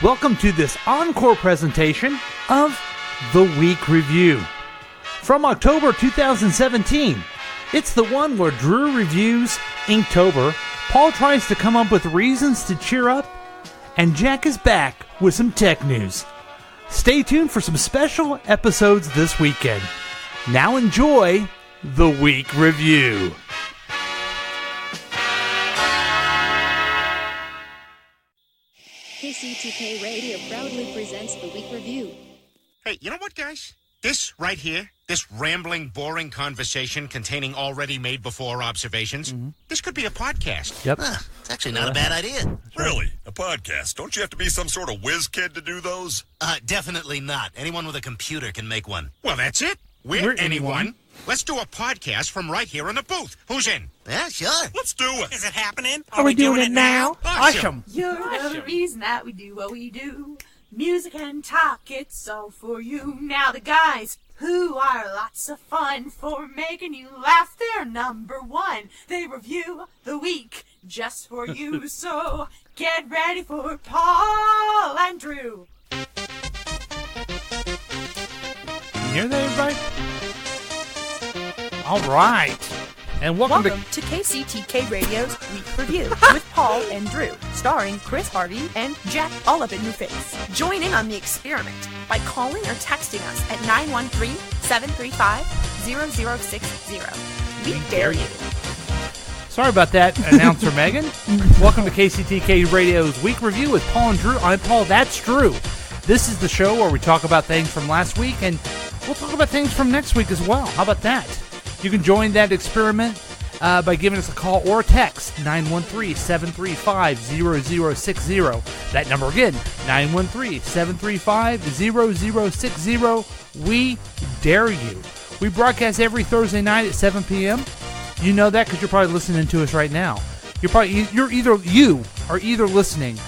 Welcome to this encore presentation of The Week Review. From October 2017, it's the one where Drew reviews Ink-tober, Paul tries to come up with reasons to cheer up, and Jack is back with some tech news. Stay tuned for some special episodes this weekend. Now enjoy The Week Review. KCTK Radio proudly presents The Week Review. Hey, you know what, guys? This right here, this rambling, boring conversation containing already made-before observations, this could be a podcast. Yep. It's actually not a bad idea. Really? A podcast? Don't you have to be some sort of whiz kid to do those? Definitely not. Anyone with a computer can make one. Well, that's it. We're anyone. Let's do a podcast from right here in the booth. Who's in? Yeah, sure. Let's do it. Is it happening? Are we doing it now? Awesome. You're the reason that we do what we do. Music and talk, it's all for you. Now the guys who are lots of fun for making you laugh, they're number one. They review the week just for you. So get ready for Paul and Drew. You hear that, everybody? All right. And welcome to KCTK Radio's Week Review with Paul and Drew, starring Chris Harvey and Jack all up in your face. Join in on the experiment by calling or texting us at 913-735-0060. We dare you. Sorry about that, announcer Megan. Welcome to KCTK Radio's Week Review with Paul and Drew. I'm Paul, that's Drew. This is the show where we talk about things from last week, and we'll talk about things from next week as well. How about that? You can join that experiment by giving us a call or a text, 913-735-0060. That number again, 913-735-0060. We dare you. We broadcast every Thursday night at 7 p.m. You know that because you're probably listening to us right now. You are either listening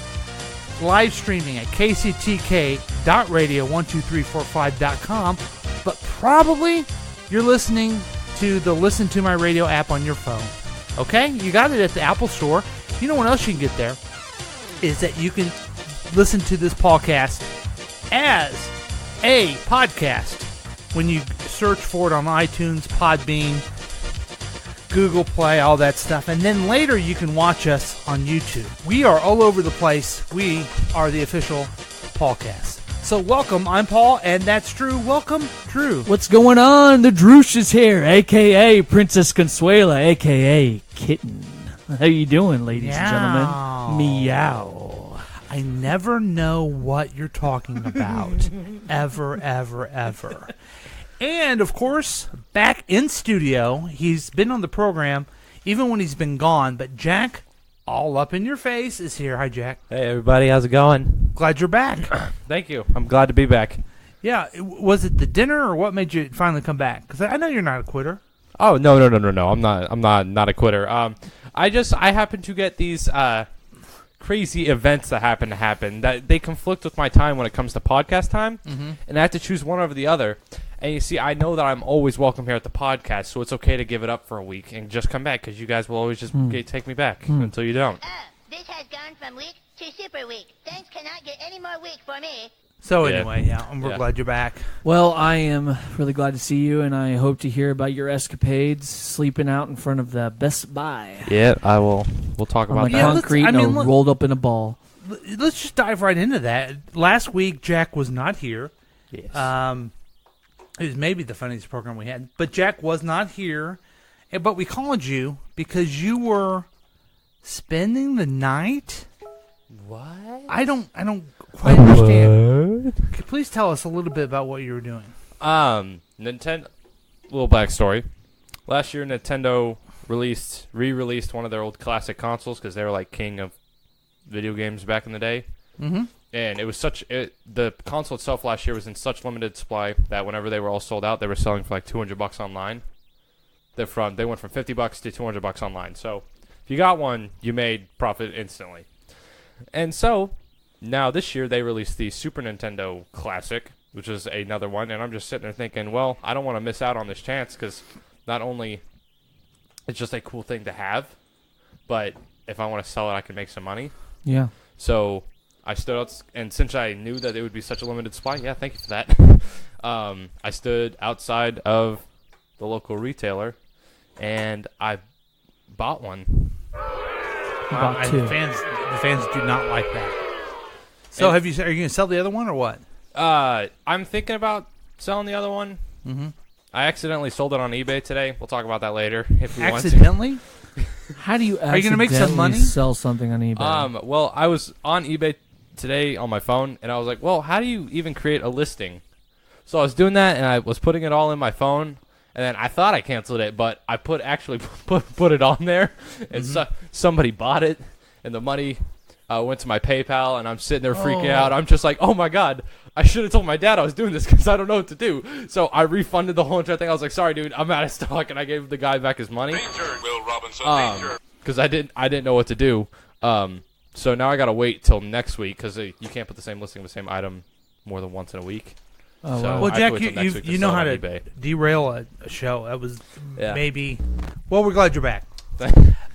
live streaming at kctk.radio12345.com, but probably you're listening to the Listen to My Radio app on your phone. Okay? You got it at the Apple Store. You know what else you can get there? Is that you can listen to this podcast as a podcast when you search for it on iTunes, Podbean, Google Play, all that stuff. And then later you can watch us on YouTube. We are all over the place. We are the official Paulcast. So welcome, I'm Paul, and that's Drew. Welcome, Drew. What's going on? The Droosh is here, a.k.a. Princess Consuela, a.k.a. Kitten. How you doing, ladies and gentlemen? Meow. I never know what you're talking about. ever, ever, ever. And, of course, back in studio, he's been on the program even when he's been gone, but Jack, all up in your face, is here. Hi, Jack. Hey, everybody. How's it going? Glad you're back. Thank you. I'm glad to be back. Yeah. Was it the dinner, or what made you finally come back? Because I know you're not a quitter. Oh, no. I'm not a quitter. I happen to get these crazy events that happen that they conflict with my time when it comes to podcast time, and I have to choose one over the other. And you see, I know that I'm always welcome here at the podcast, so it's okay to give it up for a week and just come back, because you guys will always just take me back until you don't. This has gone from weak to super weak. Things cannot get any more weak for me. So anyway, we're glad you're back. Well, I am really glad to see you, and I hope to hear about your escapades sleeping out in front of the Best Buy. Yeah, I will. We'll talk about that. Concrete rolled up in a ball. Let's just dive right into that. Last week, Jack was not here. Yes. It was maybe the funniest program we had, but Jack was not here. But we called you because you were spending the night. What? I don't quite understand. Could you please tell us a little bit about what you were doing? Nintendo. Little backstory. Last year, Nintendo re-released one of their old classic consoles because they were like king of video games back in the day. Mm-hmm. And it was the console itself last year was in such limited supply that whenever they were all sold out, they were selling for like $200 online. They went from $50 to $200 online. So if you got one, you made profit instantly. And so now this year they released the Super Nintendo Classic, which is another one. And I'm just sitting there thinking, well, I don't want to miss out on this chance because not only it's just a cool thing to have, but if I want to sell it, I can make some money. Yeah. So I stood out, and since I knew that it would be such a limited supply, yeah, thank you for that. I stood outside of the local retailer, and I bought one. Wow, and the fans do not like that. So are you going to sell the other one or what? I'm thinking about selling the other one. Mm-hmm. I accidentally sold it on eBay today. We'll talk about that later if you accidentally? want to. How do you Are you going to make some money? Sell something on eBay? Well, I was on eBay today on my phone, and I was like, well, how do you even create a listing? So I was doing that, and I was putting it all in my phone, and then I thought I canceled it, but I put it on there, and somebody bought it, and the money went to my PayPal, and I'm sitting there freaking out. I'm just like, oh my God, I should have told my dad I was doing this because I don't know what to do. So I refunded the whole entire thing. I was like, sorry, dude, I'm out of stock, and I gave the guy back his money. Danger, Will Robinson, because I didn't know what to do. So now I gotta wait till next week because you can't put the same listing of the same item more than once in a week. Oh, so wow. Well, I Jack, have to wait till next week you know sell how it to on eBay. derail a show. That was maybe. Well, we're glad you're back.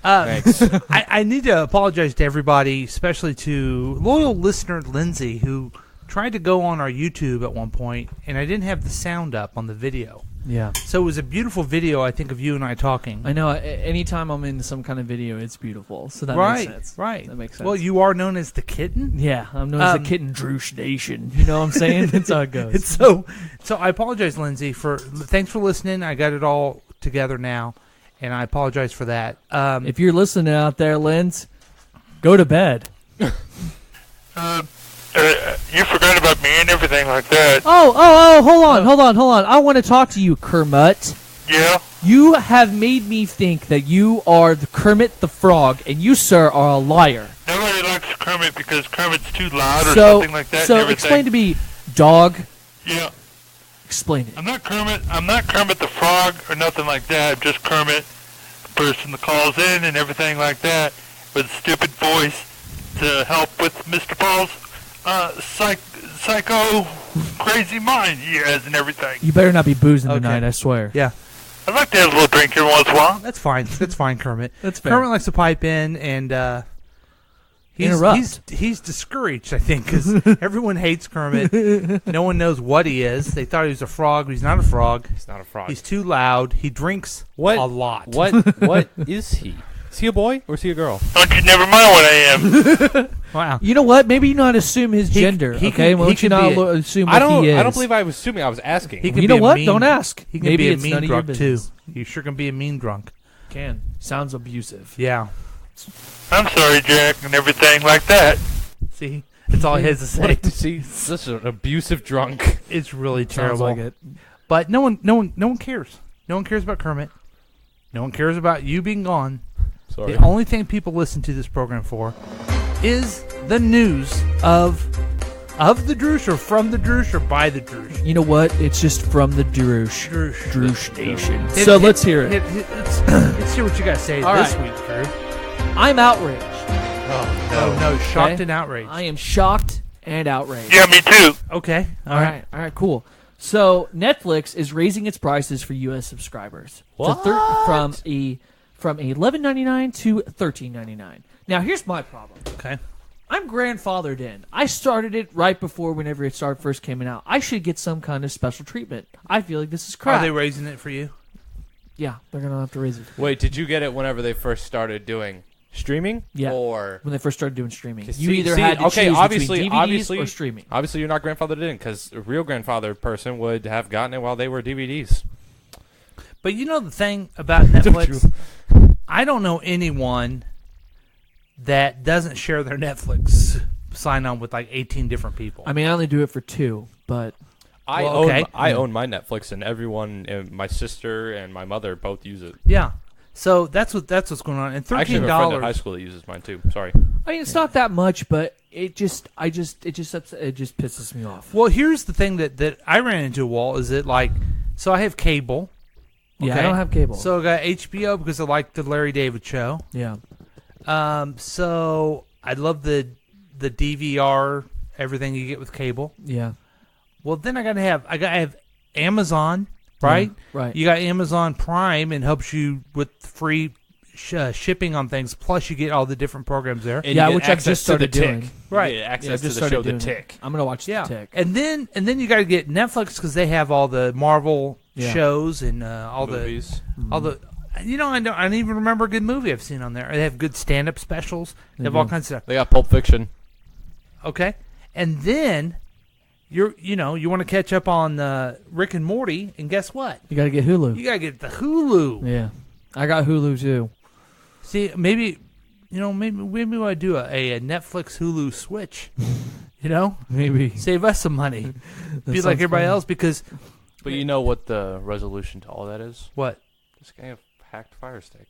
Thanks. I need to apologize to everybody, especially to loyal listener Lindsay, who tried to go on our YouTube at one point, and I didn't have the sound up on the video. Yeah. So it was a beautiful video, I think, of you and I talking. I know. Anytime I'm in some kind of video, it's beautiful. So that makes sense. Right. That makes sense. Well, you are known as the kitten. Yeah, I'm known as the Kitten Droosh Nation. You know what I'm saying? That's how it goes. It's so I apologize, Lindsay, thanks for listening. I got it all together now, and I apologize for that. If you're listening out there, Linz, go to bed. You forgot about me and everything like that. Oh, hold on. I want to talk to you, Kermit. Yeah? You have made me think that you are the Kermit the Frog, and you, sir, are a liar. Nobody likes Kermit because Kermit's too loud or something like that. So explain to me, dog. Yeah. Explain it. I'm not Kermit the Frog or nothing like that. I'm just Kermit, the person that calls in and everything like that with a stupid voice to help with Mr. Paul's psycho crazy mind he has and everything. You better not be boozing tonight, I swear. Yeah. I'd like to have a little drink every once in a while. That's fine. That's fine, Kermit. That's fair. Kermit likes to pipe in, and he's discouraged, I think, because everyone hates Kermit. No one knows what he is. They thought he was a frog, but he's not a frog. He's not a frog. He's too loud. He drinks a lot. What is he? Is he a boy or is he a girl? Don't you never mind what I am. Wow. You know what? Maybe you not assume his gender. Okay, why don't you not assume what he is? I don't believe I was assuming. I was asking. He can you be know what? Mean, don't ask. He can Maybe be a it's mean none of your drunk too. business. You sure can be a mean drunk. Can. Sounds abusive. Yeah. I'm sorry, Jack, and everything like that. See, that's all he has to say. See, such an abusive drunk. It's really Sounds terrible. like it. But no one cares. No one cares about Kermit. No one cares about you being gone. Sorry. The only thing people listen to this program for is the news of the Droosh, or from the Droosh, or by the Droosh. You know what? It's just from the Droosh. Droosh Nation. So So let's hear it. Let's hear what you got to say All this right. week, Drew. I'm outraged. Oh, no. Shocked Okay? and outraged. I am shocked and outraged. Yeah, me too. Okay. All right, cool. So Netflix is raising its prices for U.S. subscribers from $11.99 to $13.99. Now here's my problem. Okay. I'm grandfathered in. I started it right before whenever it first came out. I should get some kind of special treatment. I feel like this is crap. Are they raising it for you? Yeah, they're gonna have to raise it. Wait, did you get it whenever they first started doing streaming? Yeah. Or when they first started doing streaming, you See- either see, had to okay, choose obviously, between DVDs obviously, or streaming. Obviously, you're not grandfathered in because a real grandfather person would have gotten it while they were DVDs. But you know the thing about Netflix? I don't know anyone that doesn't share their Netflix sign on with like 18 different people. I mean, I only do it for 2, but I okay. own my Netflix, and everyone, my sister and my mother both use it. Yeah. So that's what's going on. And I actually have a friend in high $13. school that uses mine too. Sorry. I mean, it's not that much, but it just pisses me off. Well, here's the thing that I ran into a wall is that like, so I have cable. Yeah, I don't have cable. So I got HBO because I like the Larry David show. Yeah. So I love the DVR, everything you get with cable. Yeah. Well, then I have Amazon, right? Right. You got Amazon Prime and helps you with free shipping on things. Plus, you get all the different programs there. And yeah, you get which I've access just to the started doing. Tick. Right. You get Yeah, access I've to just the show started The doing it. Tick. I'm gonna watch Yeah, the Tick. and then you got to get Netflix because they have all the Marvel Yeah. shows and all Movies. all the. I don't even remember a good movie I've seen on there. They have good stand-up specials. They have all kinds of stuff. They got Pulp Fiction. Okay, and then you want to catch up on Rick and Morty, and guess what? You gotta get Hulu. You gotta get the Hulu. Yeah, I got Hulu too. See, maybe we want to do a Netflix Hulu switch. Maybe Save us some money. Be like sounds everybody fun. else because But you know what the resolution to all that is? what? This guy have hacked Fire Stick.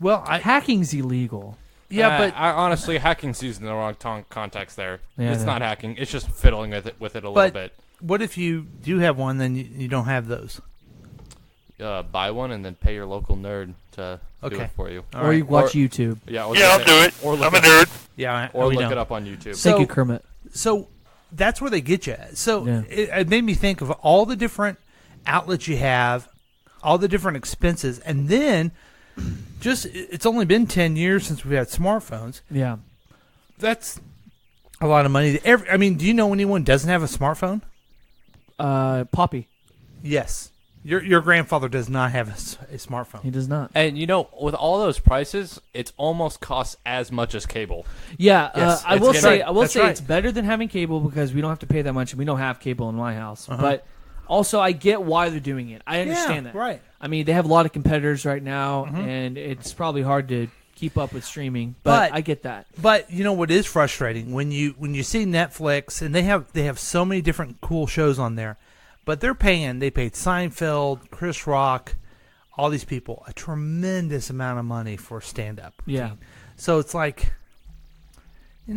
Well, hacking's illegal. Yeah, but I honestly, hacking's using the wrong context there. Yeah, It's I know. not hacking. It's just fiddling with it a little bit. what if you do have one, then you don't have those? Buy one and then pay your local nerd to do Okay. it for you. All Or right. you watch YouTube. Yeah, Yeah, I'll do it. Or look I'm a it- nerd. Yeah, Or we look know. it up on YouTube. So- Thank you, Kermit. So that's where they get you. So Yeah. it made me think of all the different outlets you have, all the different expenses, and then it's only been 10 years since we've had smartphones. Yeah. That's a lot of money. Do you know anyone who doesn't have a smartphone? Poppy. Yes. Your grandfather does not have a smartphone. He does not. And with all those prices, it's almost costs as much as cable. Yeah, Yes, I it's will getting- say, That's right. it's better than having cable because we don't have to pay that much, and we don't have cable in my house. Uh-huh. But also, I get why they're doing it. I understand that. right. I mean, they have a lot of competitors right now, Mhm. and it's probably hard to keep up with streaming. But I get that. But you know what is frustrating when you see Netflix and they have so many different cool shows on there, but they paid Seinfeld, Chris Rock, all these people a tremendous amount of money for stand up. Yeah. So it's like, why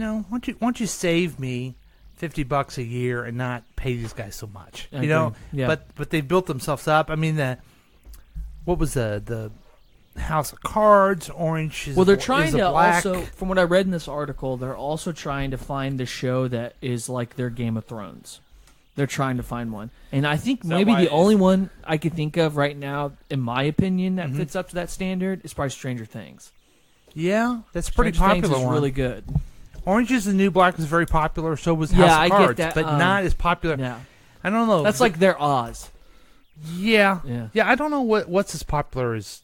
don't you save me $50 a year and not pay these guys so much? I agree. Yeah. But they built themselves up. I mean, what was the House of Cards, Orange is Well, they're is trying the to Black. also, from what I read in this article, they're also trying to find the show that is like their Game of Thrones. They're trying to find one. And I think maybe the only one I could think of right now, in my opinion, that fits up to that standard is probably Stranger Things. Yeah, that's a pretty Stranger popular Things is one. really good. Orange is the New Black is very popular. So was Yeah, House of I get Cards, that, but not as popular. Yeah. I don't know. That's like their Oz. Yeah. Yeah. I don't know what's as popular as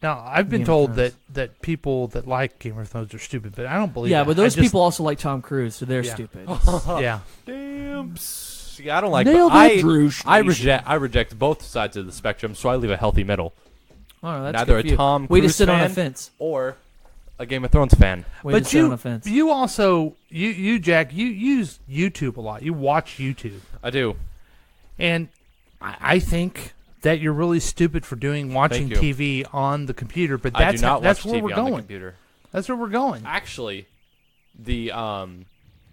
now. I've been Game of told Thrones. that people that like Game of Thrones are stupid, but I don't believe. Yeah, that. but those I just- people also like Tom Cruise, so they're Yeah. stupid. Yeah. Damn. See, I don't like. Nailed I it, Drew I Station. reject both sides of the spectrum, so I leave a healthy middle. Oh, that's Neither good a for you. Tom Way Cruise to sit fan on a fence. or a Game of Thrones fan. Way to But sit on a fence. you also you Jack, you use YouTube a lot. You watch YouTube, I do. and I think that you're really stupid for watching you. TV on the computer. But I that's do not that's watch where TV we're on the going. computer. That's where we're going. Actually, the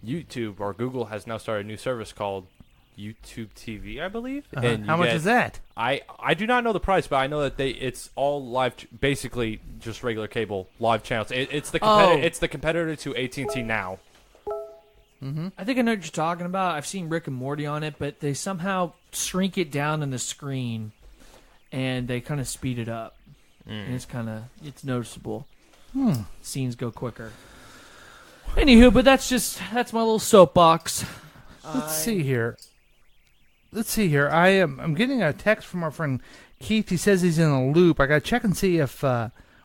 YouTube or Google has now started a new service called YouTube TV, I believe. Uh-huh. And How you much get- is that? I do not know the price, but I know that it's all live, basically just regular cable live channels. It's the it's the competitor to AT&T now. I think I know what you're talking about. I've seen Rick and Morty on it, but they somehow shrink it down on the screen, and they kind of speed it up. And it's noticeable. Scenes go quicker. Anywho, but that's my little soapbox. Let's see here. I'm getting a text from our friend Keith. He says he's in a loop. I got to check and see if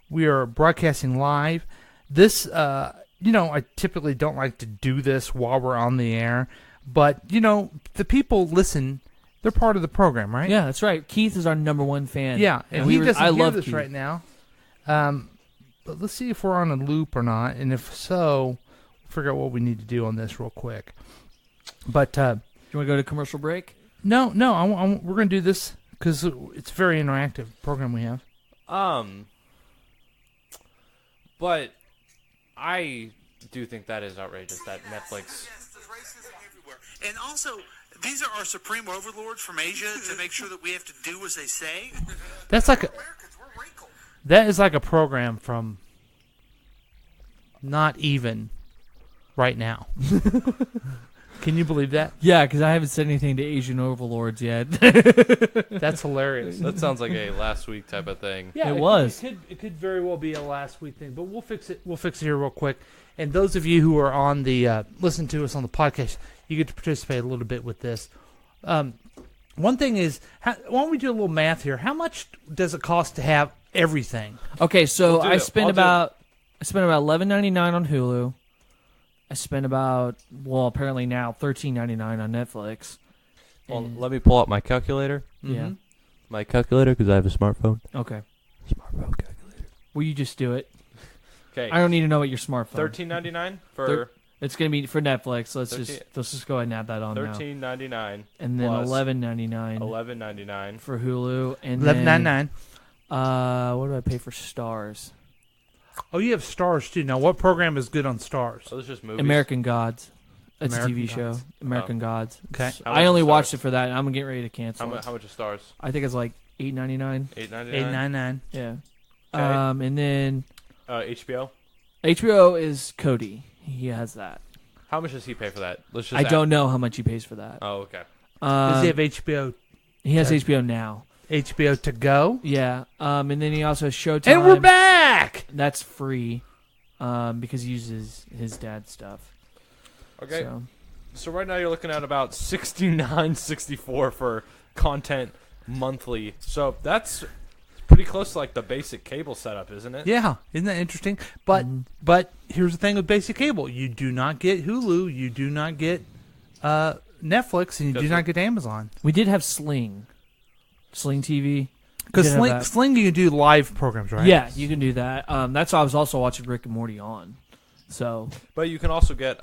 we are broadcasting live. This, I typically don't like to do this while we're on the air, but the people listen. They're part of the program, right? Yeah, that's right. Keith is our number one fan. Yeah, and we he were- doesn't I hear love this Keith. right now. But let's see if we're on a loop or not, and if so, we'll figure out what we need to do on this real quick. But Do you want to go to commercial break? no, we're going to do this because it's a very interactive program we have. But I do think that is outrageous that Netflix. There's racism everywhere. And also, these are our supreme overlords from Asia to make sure that we have to do as they say. That's like Americans, we're wrinkled. that is like a program from not even right now. Can you believe that? Yeah, because I haven't said anything to Asian overlords yet. That's hilarious. That sounds like a last week type of thing. Yeah, It was. It could very well be a last week thing, but we'll fix it. We'll fix it here real quick. And those of you who are on the listen to us on the podcast, you get to participate a little bit with this. One thing is, why don't we do a little math here? How much does it cost to have everything? Okay, so I spent I'll about $11.99 on Hulu. I spent about apparently now $13.99 on Netflix. Well, let me pull out my calculator. Yeah. My calculator, because I have a smartphone. Okay. Smartphone calculator. Will you just do it? Okay. I don't need to know what your smartphone. $13.99 for. It's gonna be for Netflix. Let's 13 just go ahead and add that on now. $13.99. And then $11.99. $11.99 for Hulu. And $11.99. what do I pay for Stars? Oh, you have Stars too. Now, what program is good on Stars? So this is just movies. American Gods. It's American a TV Gods. show. American Gods. Okay. I only watched it for that. And I'm getting ready to cancel. How much is Stars? I think it's like $8.99. $8.99. $8.99. Yeah. And then HBO. HBO is Cody. He has that. How much does he pay for that? Let's just. I don't know how much he pays for that. Oh, okay. Does he have HBO? He has HBO Now. HBO to go? Yeah. And then he also has Showtime. And we're back! That's free because he uses his dad's stuff. Okay. So right now you're looking at about $69.64 for content monthly. So that's pretty close to like the basic cable setup, isn't it? Yeah, isn't that interesting? But here's the thing with basic cable: you do not get Hulu, you do not get Netflix, and you do not get Amazon. We did have Sling TV. Because Sling you can do live programs, right? Yeah, you can do that. That's why I was also watching Rick and Morty on. So, but you can also get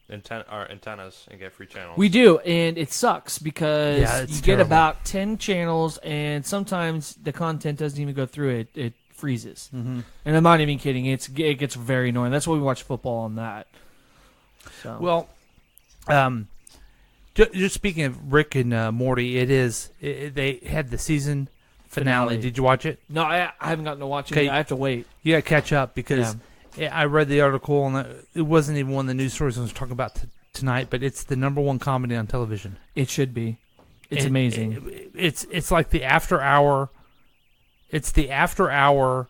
antennas and get free channels. We do, and it sucks because you get terrible. about 10 channels, and sometimes the content doesn't even go through it. It freezes. Mm-hmm. And I'm not even kidding. It gets very annoying. That's why we watch football on that. So. Well, just speaking of Rick and Morty, they had the season finale. Did you watch it? No, I haven't gotten to watch it yet. I have to wait. You got to catch up because I read the article, and it wasn't even one of the news stories I was talking about tonight, but it's the #1 comedy on television. It should be. It's amazing. It's like the after hour. It's the after hour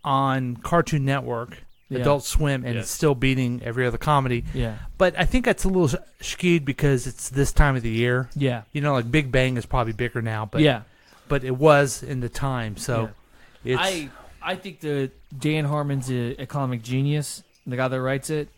on Cartoon Network, Adult Swim, and it's still beating every other comedy. Yeah. But I think that's a little skewed because it's this time of the year. Yeah. You know, like Big Bang is probably bigger now, but but it was in the time. So it's I think Dan Harmon's a comic genius, the guy that writes it.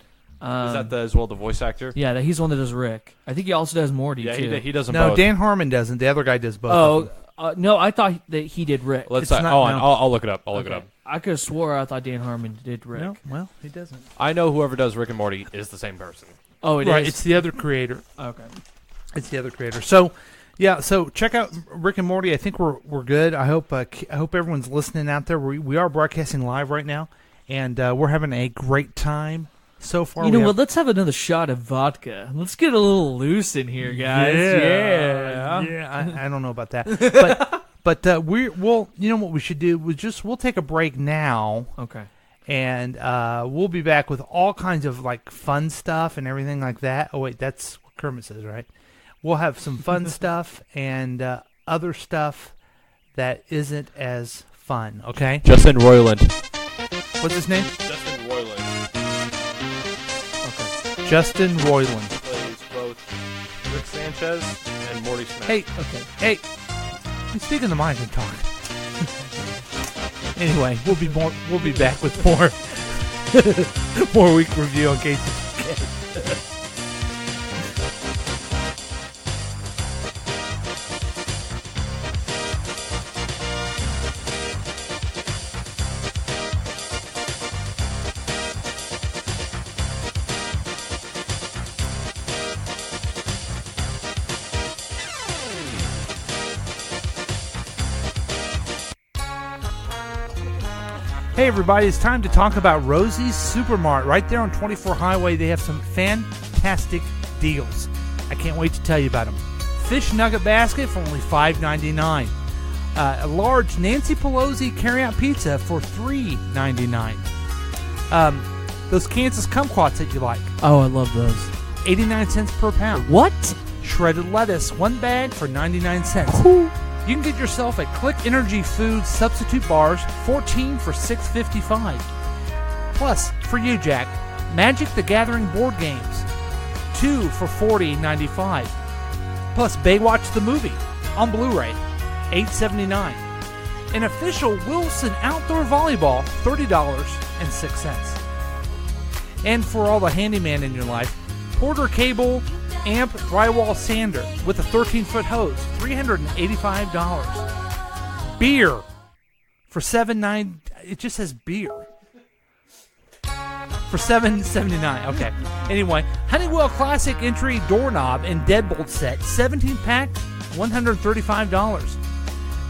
Is that as well the voice actor? Yeah, he's the one that does Rick. I think he also does Morty, too. He does them both. both. Dan Harmon doesn't. The other guy does both. No, I thought that he did Rick. I'll look it up. I'll look it up. I could have swore I thought Dan Harmon did Rick. No, well, he doesn't. I know whoever does Rick and Morty is the same person. Oh, it right, is? It's the other creator. Okay. It's the other creator. So, so check out Rick and Morty. I think we're good. I hope everyone's listening out there. We are broadcasting live right now, and we're having a great time so far. You know what? Let's have another shot of vodka. Let's get a little loose in here, guys. Yeah. I don't know about that, but we'll. You know what we should do? We'll take a break now. Okay. And we'll be back with all kinds of like fun stuff and everything like that. Oh wait, that's what Kermit says, right? We'll have some fun stuff and other stuff that isn't as fun, okay? Justin Roiland. What's his name? Justin Roiland. Okay. Justin Roiland. Plays both Rick Sanchez and Morty Smith. Hey, you speak in the mic and talk. Anyway, we'll be back with more week review on case. Hey everybody, it's time to talk about Rosie's Supermart. Right there on 24 Highway, they have some fantastic deals. I can't wait to tell you about them. Fish nugget basket for only $5.99. A large Nancy Pelosi carryout pizza for $3.99. Those Kansas kumquats that you like. Oh, I love those. 89 cents per pound. What? Shredded lettuce, 1 bag for 99 cents. You can get yourself a Click Energy Food substitute bars, 14 for $6.55. Plus, for you, Jack, Magic the Gathering board games, 2 for $40.95. Plus, Baywatch the movie on Blu-ray, $8.79. An official Wilson Outdoor Volleyball, $30.06. And for all the handyman in your life, Porter Cable Amp Drywall Sander with a 13-foot hose, $385. Beer for $7.9. It just says beer. For $7.79. Okay. Anyway, Honeywell Classic Entry Doorknob and Deadbolt Set, 17-pack, $135.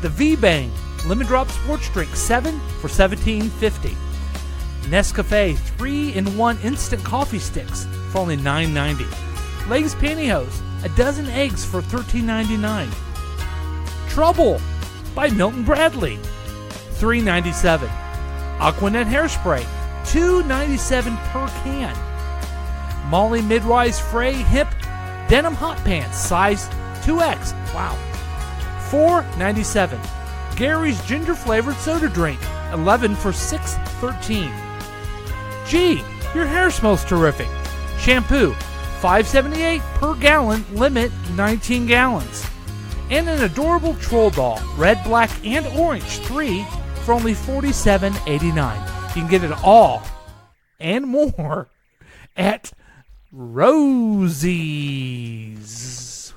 The V-Bang Lemon Drop Sports Drink, 7 for $17.50. Nescafe 3-in-1 Instant Coffee Sticks for only $9.90. Legs Pantyhose, a dozen eggs for $13.99. Trouble by Milton Bradley, $3.97. Aquanet Hairspray, $2.97 per can. Molly Midwise Frey Hip Denim Hot Pants, size 2X. Wow. $4.97. Gary's Ginger Flavored Soda Drink, 11 for $6.13. Gee, your hair smells terrific. Shampoo, $5.78 per gallon, limit 19 gallons. And an adorable troll doll, red, black, and orange, 3 for only $47.89. You can get it all and more at Rosie's.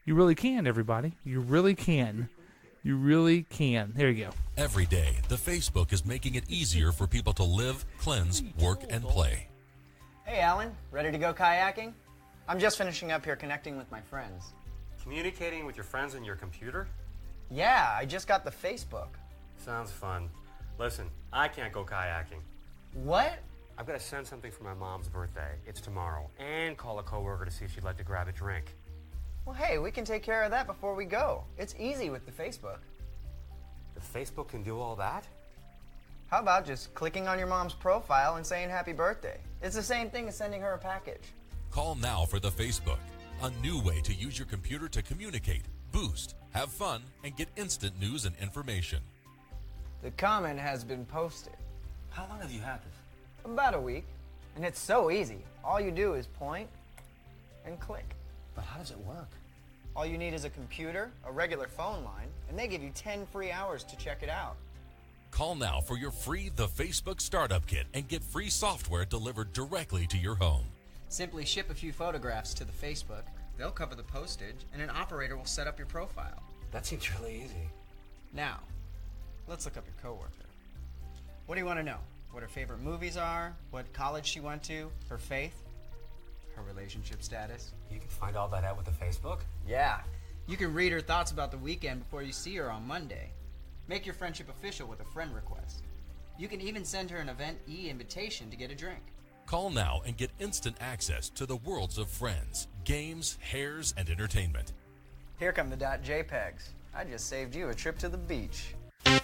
You really can, everybody. You really can. You really can. There you go. Every day, the Facebook is making it easier for people to live, cleanse, work, and play. Hey, Alan. Ready to go kayaking? I'm just finishing up here connecting with my friends. Communicating with your friends on your computer? Yeah, I just got the Facebook. Sounds fun. Listen, I can't go kayaking. What? I've got to send something for my mom's birthday. It's tomorrow. And call a coworker to see if she'd like to grab a drink. Well, hey, we can take care of that before we go. It's easy with the Facebook. The Facebook can do all that? How about just clicking on your mom's profile and saying happy birthday? It's the same thing as sending her a package. Call now for the Facebook, a new way to use your computer to communicate, boost, have fun, and get instant news and information. The comment has been posted. How long have you had this? About a week. And it's so easy. All you do is point and click. But how does it work? All you need is a computer, a regular phone line, and they give you 10 free hours to check it out. Call now for your free The Facebook Startup Kit and get free software delivered directly to your home. Simply ship a few photographs to the Facebook, they'll cover the postage, and an operator will set up your profile. That seems really easy. Now, let's look up your coworker. What do you want to know? What her favorite movies are, what college she went to, her faith, her relationship status. You can find all that out with the Facebook? Yeah. You can read her thoughts about the weekend before you see her on Monday. Make your friendship official with a friend request. You can even send her an event e-invitation to get a drink. Call now and get instant access to the worlds of friends, games, hairs, and entertainment. Here come the .jpegs. I just saved you a trip to the beach. All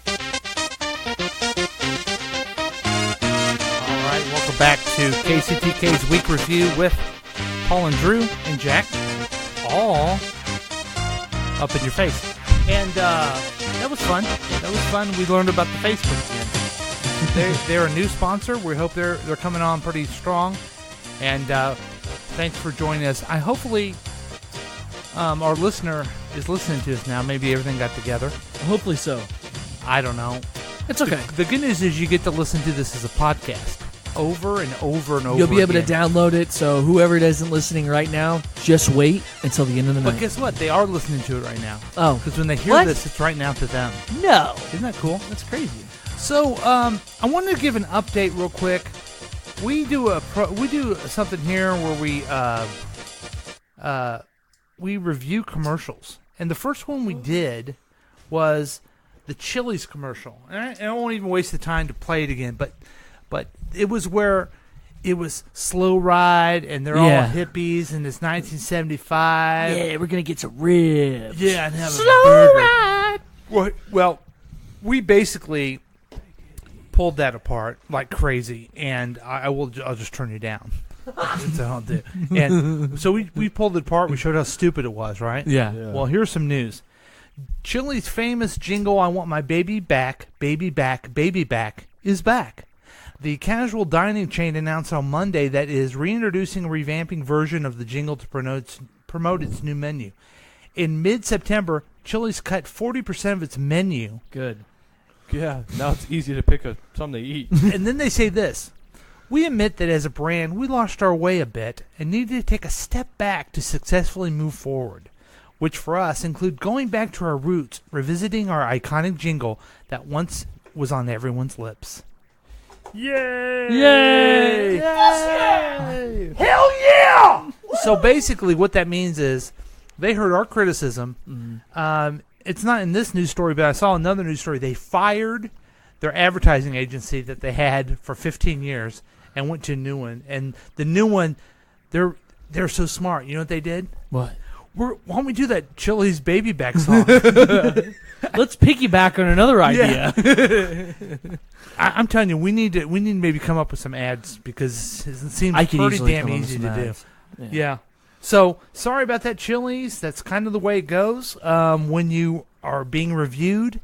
right, welcome back to KCTK's Week Review with Paul and Drew and Jack, all up in your face. And that was fun. That was fun. We learned about the Facebook again. They're a new sponsor. We hope they're coming on pretty strong. And thanks for joining us. Hopefully our listener is listening to us now. Maybe everything got together. Hopefully so. I don't know. It's okay. The good news is you get to listen to this as a podcast over and over and over. You'll be able again. to download it, so whoever isn't listening right now, just wait until the end of the night. But guess what? They are listening to it right now. Oh. Because when they hear What? this, it's right now to them. No. Isn't that cool? That's crazy. So, I wanted to give an update real quick. We do something here where we review commercials, and the first one we did was the Chili's commercial. And I won't even waste the time to play it again, but it was where it was Slow Ride, and they're all hippies, and it's 1975. Yeah, we're gonna get some ribs. Yeah, and have Slow a burger. Ride. Well, we basically pulled that apart like crazy, and I'll just turn you down. It's all do. And so we pulled it apart. We showed how stupid it was, right? Yeah. Well, here's some news. Chili's famous jingle, "I want my baby back, baby back, baby back," is back. The casual dining chain announced on Monday that it is reintroducing a revamping version of the jingle to promote its new menu. In mid-September, Chili's cut 40% of its menu. Good. Yeah, now it's easy to pick something to eat. And then they say this: "We admit that as a brand, we lost our way a bit and needed to take a step back to successfully move forward, which for us include going back to our roots, revisiting our iconic jingle that once was on everyone's lips." Yay! Yay! Yay! Hell yeah! So basically what that means is they heard our criticism. It's not in this news story, but I saw another news story. They fired their advertising agency that they had for 15 years and went to a new one. And the new one, they're so smart. You know what they did? What? Why don't we do that Chili's Baby Back song? Let's piggyback on another idea. Yeah. I'm telling you, we need to maybe come up with some ads because it seems I could pretty easily damn come up with easy some to do. ads. Yeah. So sorry about that, Chili's. That's kind of the way it goes when you are being reviewed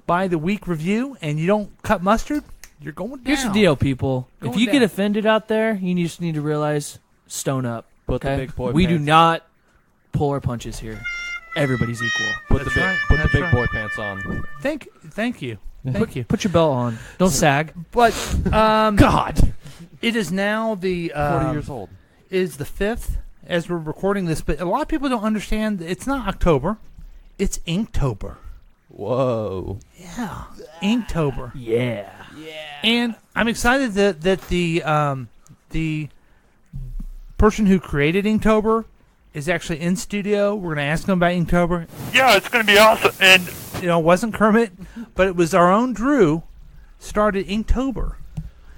by the Week Review and you don't cut mustard. You're going down. Here's the deal, people. Going if you down. get offended out there, you just need to realize, stone up. Put the okay? big boy We do pants. not pull our punches here. Everybody's equal. Put That's the right. big That's right. boy pants on. Thank you. Put your belt on. Don't sag. But God, it is now the 40 years old. Is the 5th as we're recording this, but a lot of people don't understand that it's not October, it's Ink-tober. Whoa. Yeah, Ink-tober. Yeah. And I'm excited that the person who created Ink-tober is actually in studio. We're going to ask him about Ink-tober. Yeah, it's going to be awesome. And it wasn't Kermit, but it was our own Drew started Ink-tober.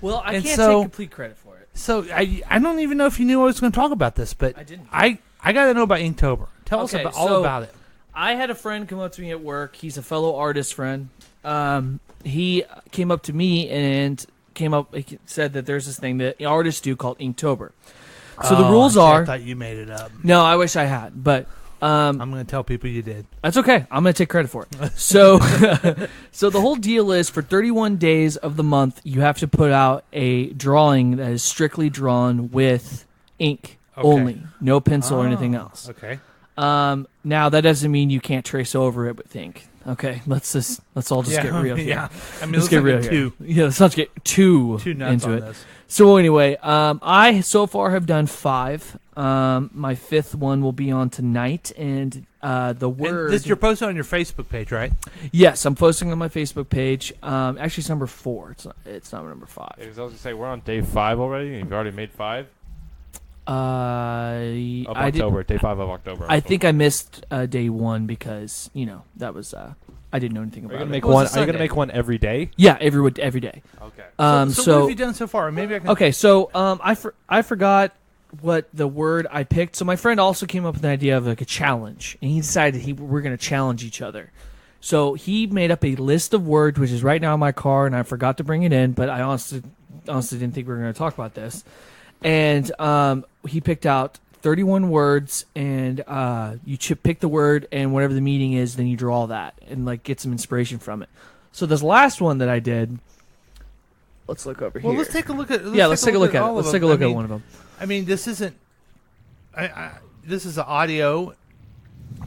Well, I And can't so- take complete credit for it. So I don't even know if you knew I was going to talk about this, but I didn't. I got to know about Ink-tober. Tell us all so about it. I had a friend come up to me at work. He's a fellow artist friend. He came up to me and he said that there's this thing that artists do called Ink-tober. So the rules are. I thought you made it up. No, I wish I had, but I'm going to tell people you did. that's okay. I'm going to take credit for it. So, so the whole deal is for 31 days of the month, you have to put out a drawing that is strictly drawn with ink only, no pencil or anything else. Okay. Now that doesn't mean you can't trace over it with ink. Okay, let's all just get real here. Yeah. I mean, let's get real here. Yeah, let's not get too nuts into on it. this. So anyway, I so far have done 5. My 5th one will be on tonight, and the word. And this you're posting on your Facebook page, right? Yes, I'm posting on my Facebook page. Actually, it's number 4. It's not number 5. Yeah, 'cause I was going to say, we're on day 5 already, and you've already made 5? Of October, day 5 of October. I think I missed day 1 because that was I didn't know anything Are about you it. gonna make It was one? a Are you gonna Sunday. make one every day? Yeah, every day. Okay. So what have you done so far? Maybe I can. Okay, so I forgot what the word I picked. So my friend also came up with an idea of like a challenge, and he decided we're going to challenge each other. So he made up a list of words, which is right now in my car, and I forgot to bring it in, but I honestly didn't think we were going to talk about this. And he picked out 31 words, and you pick the word, and whatever the meaning is, then you draw that and like get some inspiration from it. So this last one that I did, let's look over here. Well, let's take a look at. Let's take a look at it. all of Let's take a them. look I at mean, one of them. I mean, this isn't. This is an audio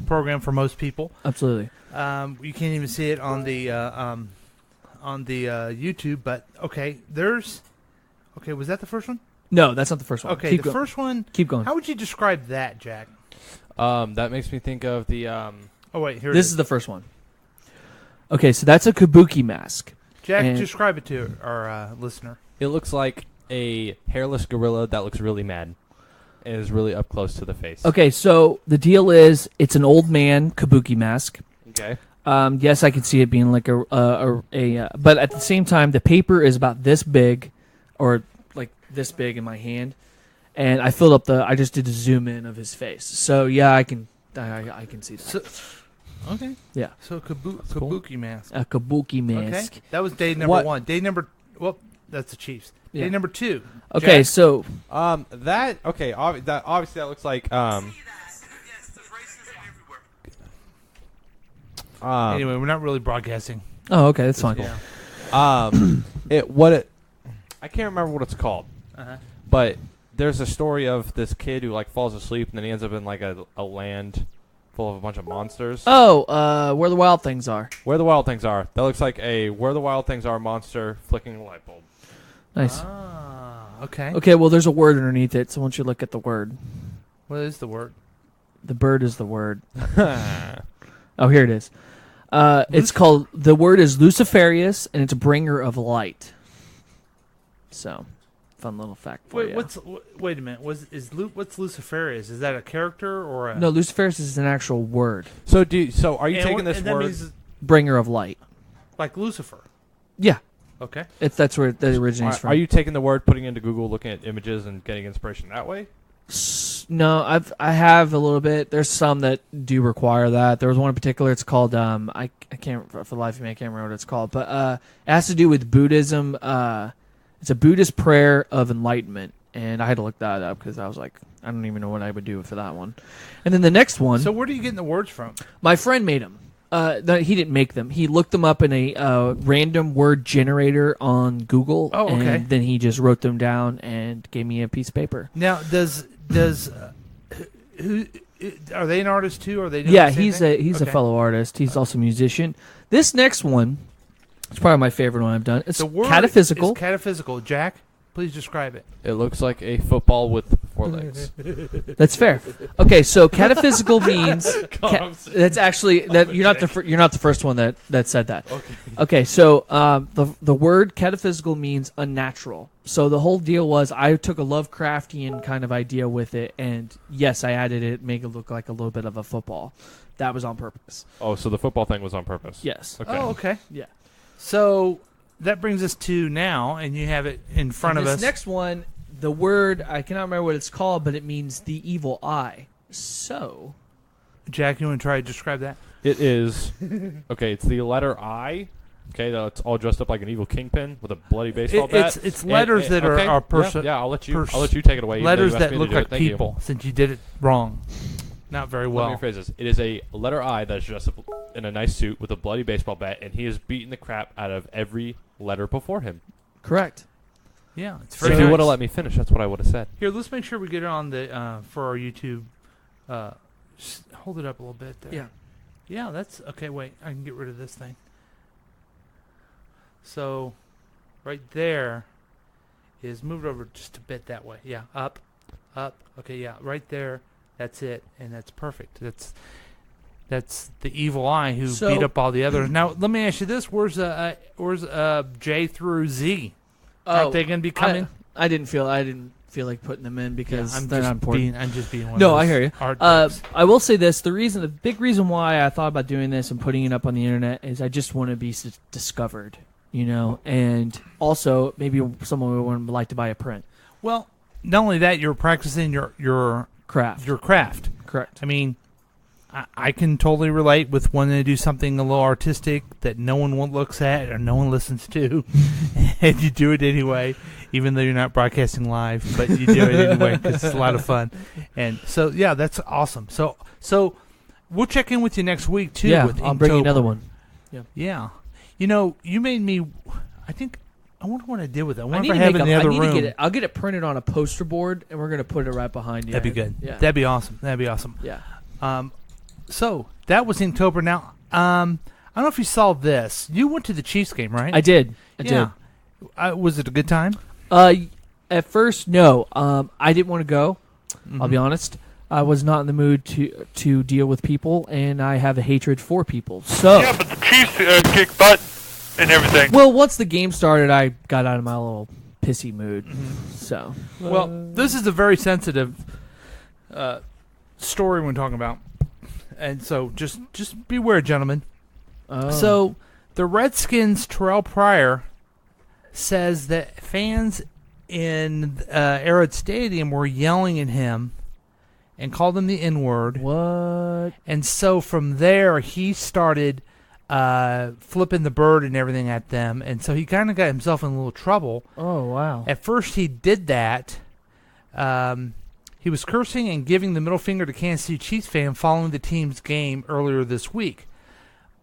program for most people. Absolutely. You can't even see it on the YouTube, but okay. Okay, was that the first one? No, that's not the first one. Okay, Keep the going. first one. Keep going. How would you describe that, Jack? That makes me think of the. Oh wait, here. This is the first one. Okay, so that's a kabuki mask. Jack, And- describe it to our listener. It looks like a hairless gorilla that looks really mad and is really up close to the face. Okay, so the deal is it's an old man kabuki mask. Okay. Yes, I can see it being like but at the same time, the paper is about this big, or like this big in my hand, and I filled up I just did a zoom in of his face. So yeah, I can see that. Okay. Yeah. So kabuki mask. A kabuki mask. Okay. That was day number 1. Day number. Well, That's the Chiefs. Yeah. Okay, number 2. Okay, Jack. so obviously that looks like Anyway, we're not really broadcasting. Oh, okay, that's fine. Yeah. I can't remember what it's called. Uh-huh. But there's a story of this kid who like falls asleep and then he ends up in like a land full of a bunch of monsters. Oh, Where the Wild Things Are. Where the Wild Things Are. That looks like a Where the Wild Things Are monster flicking a light bulb. Nice. Okay. Okay, well, there's a word underneath it, so once you look at the word. What is the word? The bird is the word. Oh, here it is. It's called, the word is Luciferius, and it's a bringer of light. So, fun little fact for you. Wait a minute. What's Luciferius? Is that a character or a... No, Luciferius is an actual word. So are you taking this and that word? means Bringer of light. like Lucifer. Yeah. Okay. That's where that originates from. Are you taking the word, putting it into Google, looking at images, and getting inspiration that way? No, I have a little bit. There's some that do require that. There was one in particular. It's called I can't for the life of me I can't remember what it's called, but it has to do with Buddhism. It's a Buddhist prayer of enlightenment, and I had to look that up because I was like, I don't even know what I would do for that one. And then the next one. So where are you getting the words from? My friend made them. He didn't make them. He looked them up in a random word generator on Google. Oh, okay. And then he just wrote them down and gave me a piece of paper. Now, who are they an artist too? Or are they doing Yeah, the same he's thing? a fellow artist. He's also a musician. This next one is probably my favorite one I've done. It's The word cataphysical. is cataphysical. Jack, please describe it. It looks like a football with 4 legs. That's fair. Okay, so cataphysical means that's actually that you're not the first one that said that. Okay, so the word cataphysical means unnatural. So the whole deal was I took a Lovecraftian kind of idea with it, and yes, I added it, make it look like a little bit of a football. That was on purpose. Oh, so the football thing was on purpose. Yes. Okay. Oh, okay. Yeah. So that brings us to now, and you have it in front of this us. Next one, the word I cannot remember what it's called, but it means the evil eye. So, Jack, you want to try to describe that? It is okay. It's the letter I. Okay, it's all dressed up like an evil kingpin with a bloody baseball bat. It's letters that are person. Yeah, I'll let you take it away. Letters You asked that me to look do like it. Thank you. people, since you did it wrong. Not very well. Let me rephrase this. It is a letter I that's dressed up in a nice suit with a bloody baseball bat, and he is beating the crap out of every letter before him. Correct. Yeah, it's If very you nice. would have let me finish, that's what I would have said. Here, let's make sure we get it on the for our YouTube. Hold it up a little bit there. Yeah. Yeah, that's okay. Wait, I can get rid of this thing. So, right there is moved over just a bit that way. Yeah, up. Okay, yeah, right there. That's it, and that's perfect. That's the evil eye who beat up all the others. Now, let me ask you this: Where's J through Z? Aren't they going to be coming? I didn't feel like putting them in because they're not important. I'm just being one. No, of I those hear you. art types. I will say this: the big reason why I thought about doing this and putting it up on the internet is I just want to be discovered, and also maybe someone would like to buy a print. Well, not only that, you're practicing your craft. Your craft. Correct. I mean, I can totally relate with wanting to do something a little artistic that no one looks at or no one listens to, and you do it anyway, even though you're not broadcasting live, but you do it anyway because it's a lot of fun. And so, yeah, that's awesome. So we'll check in with you next week too. Yeah, with I'll bring you Ink-tober. another one. Yeah. Yeah. You made me. I wonder what I did with it. I wonder I if need I to have make it in the other I need room. to get it. I'll get it printed on a poster board, and we're gonna put it right behind you. That'd be good. Yeah. That'd be awesome. Yeah. So that was Ink-tober. Now, I don't know if you saw this. You went to the Chiefs game, right? I did. did. Was it a good time? At first, no. I didn't want to go. I'll be Mhm. honest. I was not in the mood to deal with people, and I have a hatred for people. So Yeah, but the Chiefs kick butt and everything. well, once the game started, I got out of my little pissy mood. So Well, this is a very sensitive story we're talking about, and so just beware, gentlemen. Oh. So the Redskins' Terrell Pryor says that fans in Arrowhead Stadium were yelling at him and called him the N-word. What? And so from there, he started flipping the bird and everything at them, and so he kind of got himself in a little trouble. Oh, wow. At first he did that. He was cursing and giving the middle finger to Kansas City Chiefs fans following the team's game earlier this week.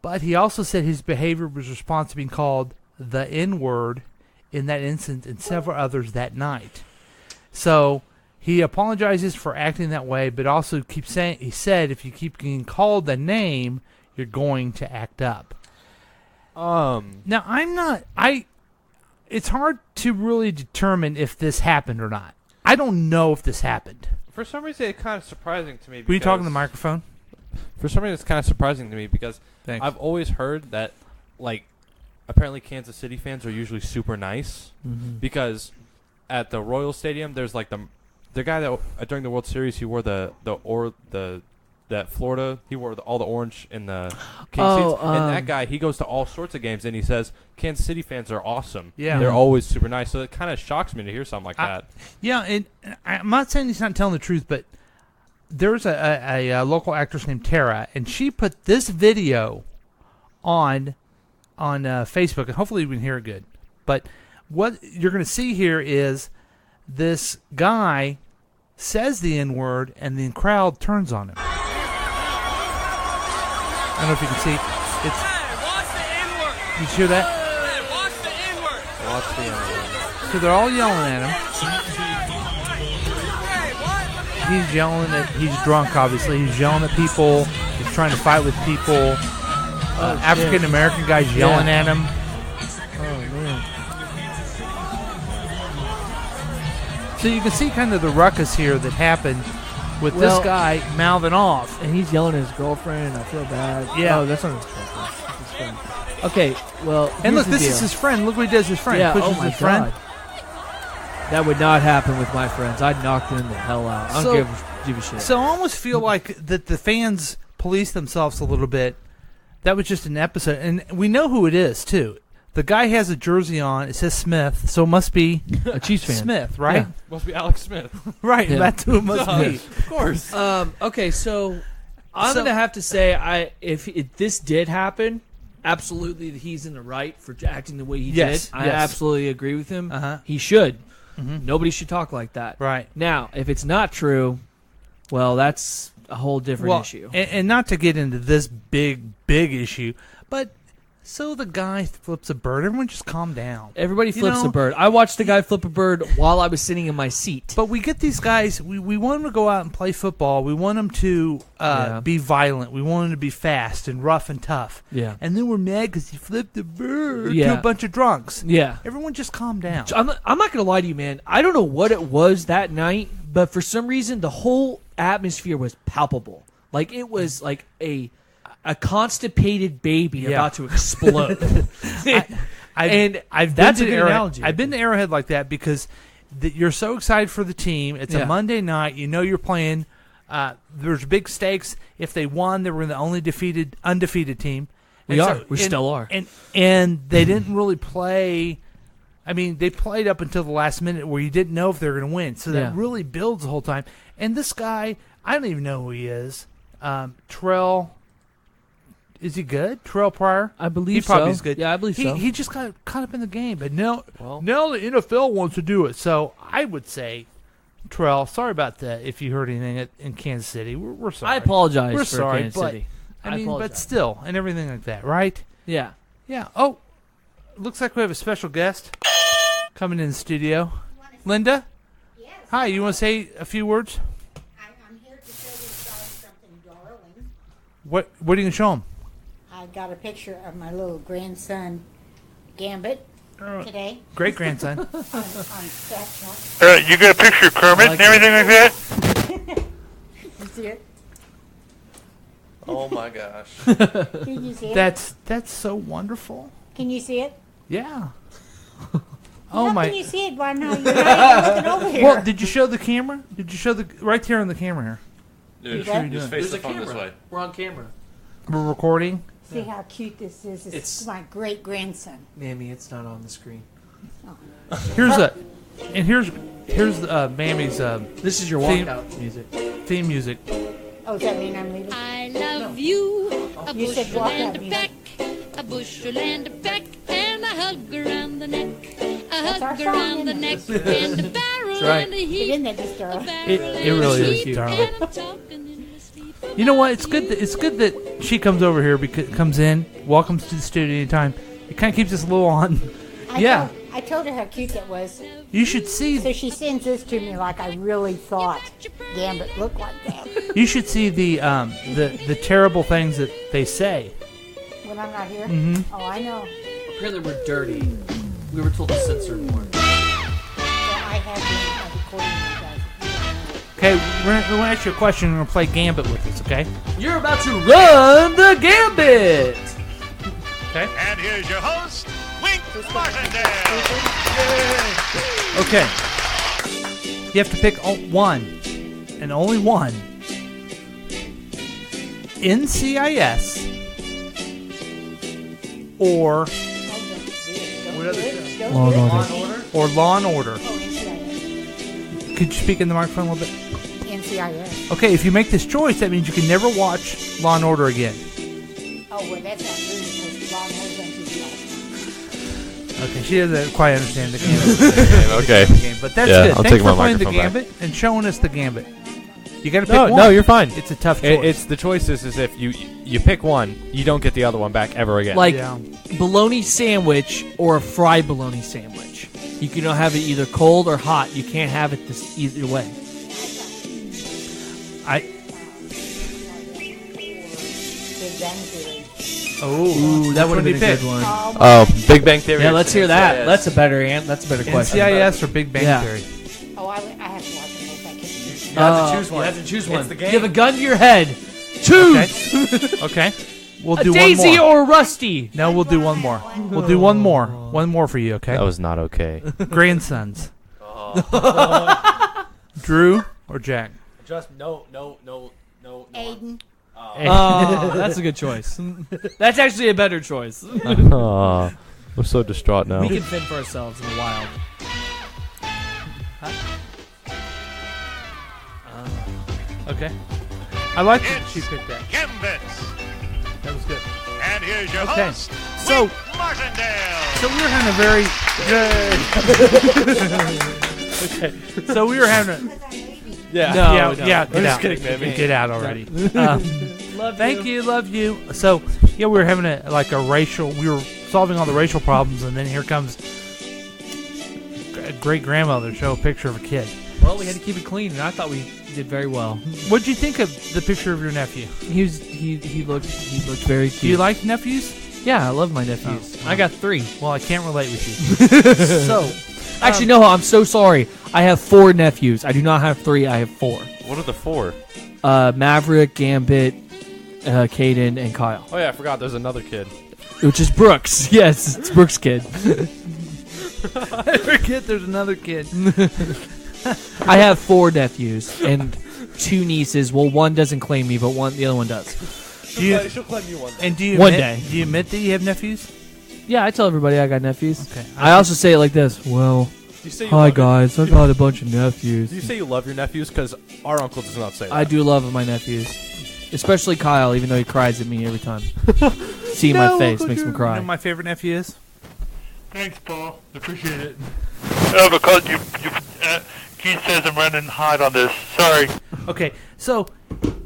But he also said his behavior was responsible to being called the N-word in that instance and several others that night. So he apologizes for acting that way, but also keeps saying, he said if you keep getting called the name, you're going to act up. Now, it's hard to really determine if this happened or not. I don't know if this happened. For some reason, it's kind of surprising to me. Were you talking to the microphone? For some reason, it's kind of surprising to me because Thanks. I've always heard that, like, apparently Kansas City fans are usually super nice because at the Royal Stadium, there's like the guy that during the World Series he wore that Florida, he wore all the orange in the King seats. And that guy, he goes to all sorts of games, and he says, Kansas City fans are awesome. Yeah. They're always super nice. So it kind of shocks me to hear something like that. Yeah, and I'm not saying he's not telling the truth, but there's a local actress named Tara, and she put this video on Facebook, and hopefully you can hear it good. But what you're going to see here is this guy says the N-word, and the crowd turns on him. I don't know if you can see. Watch the N-word. Did you hear that? Watch the N-word. Watch the N-word. So they're all yelling at him. He's yelling at. He's drunk, obviously. He's yelling at people. He's trying to fight with people. African American guys yelling at him. Oh man. So you can see kind of the ruckus here that happened with this guy mouthing off. And he's yelling at his girlfriend. I feel bad. Yeah. Oh, that's not his girlfriend. That's his friend. Okay, well, And look, here's the this is deal. his friend. Look what he does to his friend. Yeah, Pushes oh my his friend. God. That would not happen with my friends. I'd knock them the hell out. I don't give a shit. So I almost feel like that the fans police themselves a little bit. That was just an episode. And we know who it is, too. The guy has a jersey on. It says Smith, so it must be a Chiefs fan. Smith, right? Yeah. Must be Alex Smith. Right, Yeah. that's who it must be. Of course. Okay, so I'm going to have to say if this did happen, absolutely he's in the right for acting the way he Yes, did. I yes. absolutely agree with him. Uh-huh. He should. Mhm. Nobody should talk like that. Right. Now, if it's not true, well, that's a whole different issue. And not to get into this big issue, but so the guy flips a bird. Everyone just calm down. Everybody flips a bird. I watched the guy flip a bird while I was sitting in my seat. But we get these guys, we want them to go out and play football. We want them to be violent. We want them to be fast and rough and tough. Yeah. And then we're mad because he flipped a bird Yeah. to a bunch of drunks. Yeah. Everyone just calm down. I'm not going to lie to you, man. I don't know what it was that night, but for some reason, the whole atmosphere was palpable. Like, it was like a constipated baby about to explode. I've that's been a to good analogy. I've been to Arrowhead like that because you're so excited for the team. It's a Monday night. You know you're playing. There's big stakes. If they won, they were the only undefeated team. We still are. And they didn't really play. I mean, they played up until the last minute where you didn't know if they were going to win. So that really builds the whole time. And this guy, I don't even know who he is. Terrell. Is he good? Terrell Pryor? I believe he probably so. is good. Yeah, I believe so. He just got caught up in the game. But now the NFL wants to do it. So I would say, Terrell, sorry about that if you heard anything in Kansas City. We're sorry. I apologize We're for sorry, Kansas but, City. I mean, apologize. but still, and everything like that, right? Yeah. Yeah. Oh, looks like we have a special guest coming in the studio. Linda? Yes. Hi, you want to say a few words? I'm here to show you guys something darling. What are you going to show them? I got a picture of my little grandson, Gambit, today. Great grandson. on Snapchat. You got a picture of Kermit and everything like that? You see it? Oh my gosh. Can you see it? That's so wonderful. Can you see it? Yeah. How can you see it? Why not? You're not even looking over here. Well, did you show the camera? Did you show right here on the camera here? Dude, what? just face There's the a phone this camera. way. We're on camera. We're recording. See how cute this is? It's my great grandson. Mammy, it's not on the screen. Here's Mammy's. This is your theme, walkout music. Theme music. Oh, does that mean I'm leaving? I love you. A You said bushel walk and out a peck. a bushel and a peck, and a hug around the neck. A hug around the neck, and a barrel and a heap. It really is, darling. You know what? It's good that she comes over here, comes in, welcomes to the studio anytime. It kind of keeps us a little on. I told her how cute that was. You should see. So she sends this to me like I really thought Gambit looked like that. You should see the terrible things that they say. When I'm not here? Mhm. Oh, I know. Apparently we're dirty. We were told to censor more. Yeah, I have been recording you guys. Okay, we're going to ask you a question and we're going to play Gambit with us, okay? You're about to run the Gambit! Okay. And here's your host, Wink Martindale. Okay. You have to pick one, and only one. NCIS or what other show? Law and Order. Or Law and Order. Oh, NCIS. Could you speak in the microphone a little bit? NCIS. Okay, if you make this choice, that means you can never watch Law and Order again. Oh, well, that's not true because Law and Order's on TV. Okay, she doesn't quite understand the Gambit. Okay. But that's Yeah, good. I'll Thanks take for my playing the microphone back. Gambit and showing us the Gambit. You got to pick one. No, you're fine. It's a tough choice. It's the choice is if you pick one, you don't get the other one back ever again. Like bologna sandwich or a fried bologna sandwich. You can have it either cold or hot. You can't have it this either way. Big Bang Theory. Ooh, that would have been a good one. Oh, Big Bang Theory. Yeah, let's hear that. NCIS. That's a better question. NCIS or Big Bang Yeah. Theory? Oh, I have to watch it if I can. You have to choose one. You have to choose one. It's the game. You have a gun to your head. Choose. Okay. We'll A do Daisy one more. or Rusty. No, we'll do one more. We'll do one more. One more for you, okay? That was not okay. Grandsons. Drew or Jack? Just no. Aiden. Oh, that's a good choice. That's actually a better choice. Aw, we're so distraught now. We can fend for ourselves in the wild. Okay. I like that she picked that. Gambit. That was good. And here's your Okay. host, So- Wink Martindale. So we were having a very okay. So we were having a Yeah. No, yeah, no. yeah. I'm Get just out. kidding, baby. Get out already. Love Thank you, love you. So yeah, we were having a racial. We were solving all the racial problems, and then here comes a great grandmother show a picture of a kid. Well, we had to keep it clean, and I thought we did very well. What'd you think of the picture of your nephew? He looked very cute. Do you like nephews? Yeah, I love my nephews. I got 3. Well, I can't relate with you. So, actually, no, I'm so sorry. I have 4 nephews. I do not have 3. I have 4. What are the 4? Maverick, Gambit, Caden, and Kyle. Oh yeah, I forgot. There's another kid. Which is Brooks. Yes, it's Brooks' kid. I forget there's another kid. I have 4 nephews and 2 nieces. Well, one doesn't claim me, but the other one does. She'll claim you one day. And do you One admit, day. Do you admit that you have nephews? Yeah, I tell everybody I got nephews. Okay. I also say it like this. Well, You say you hi love guys, I got a bunch of nephews. Do you say you love your nephews? Because our uncle does not say that. I do love my nephews, especially Kyle, even though he cries at me every time. Seeing my face makes him cry. You know what my favorite nephew is? Thanks, Paul. Appreciate it. Oh, because Keith says I'm running hot on this. Sorry. Okay, so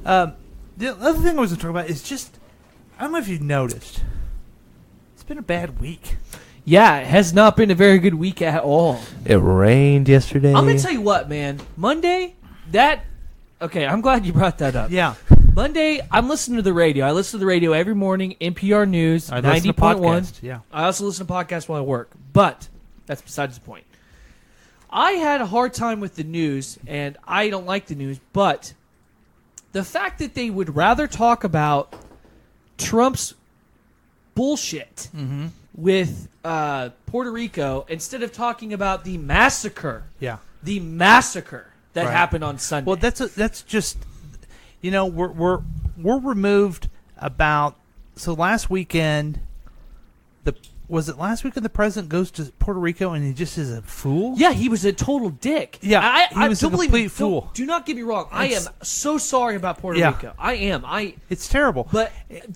the other thing I was going to talk about is just, I don't know if you've noticed, it's been a bad week. Yeah, it has not been a very good week at all. It rained yesterday. I'm going to tell you what, man. Monday, okay, I'm glad you brought that up. Yeah. Monday, I'm listening to the radio. I listen to the radio every morning, NPR News, I listen to 90.1. podcasts, yeah. I also listen to podcasts while I work. But that's besides the point. I had a hard time with the news, and I don't like the news, but the fact that they would rather talk about Trump's bullshit with Puerto Rico instead of talking about the massacre. Yeah. The massacre that Right. happened on Sunday. Well, that's just, you know, we're removed about, so last weekend, was it last weekend the president goes to Puerto Rico and he just is a fool? Yeah, he was a total dick. Yeah, he was a don't believe complete me. fool. Do not get me wrong. I am so sorry about Puerto Yeah. Rico. I am. It's terrible. But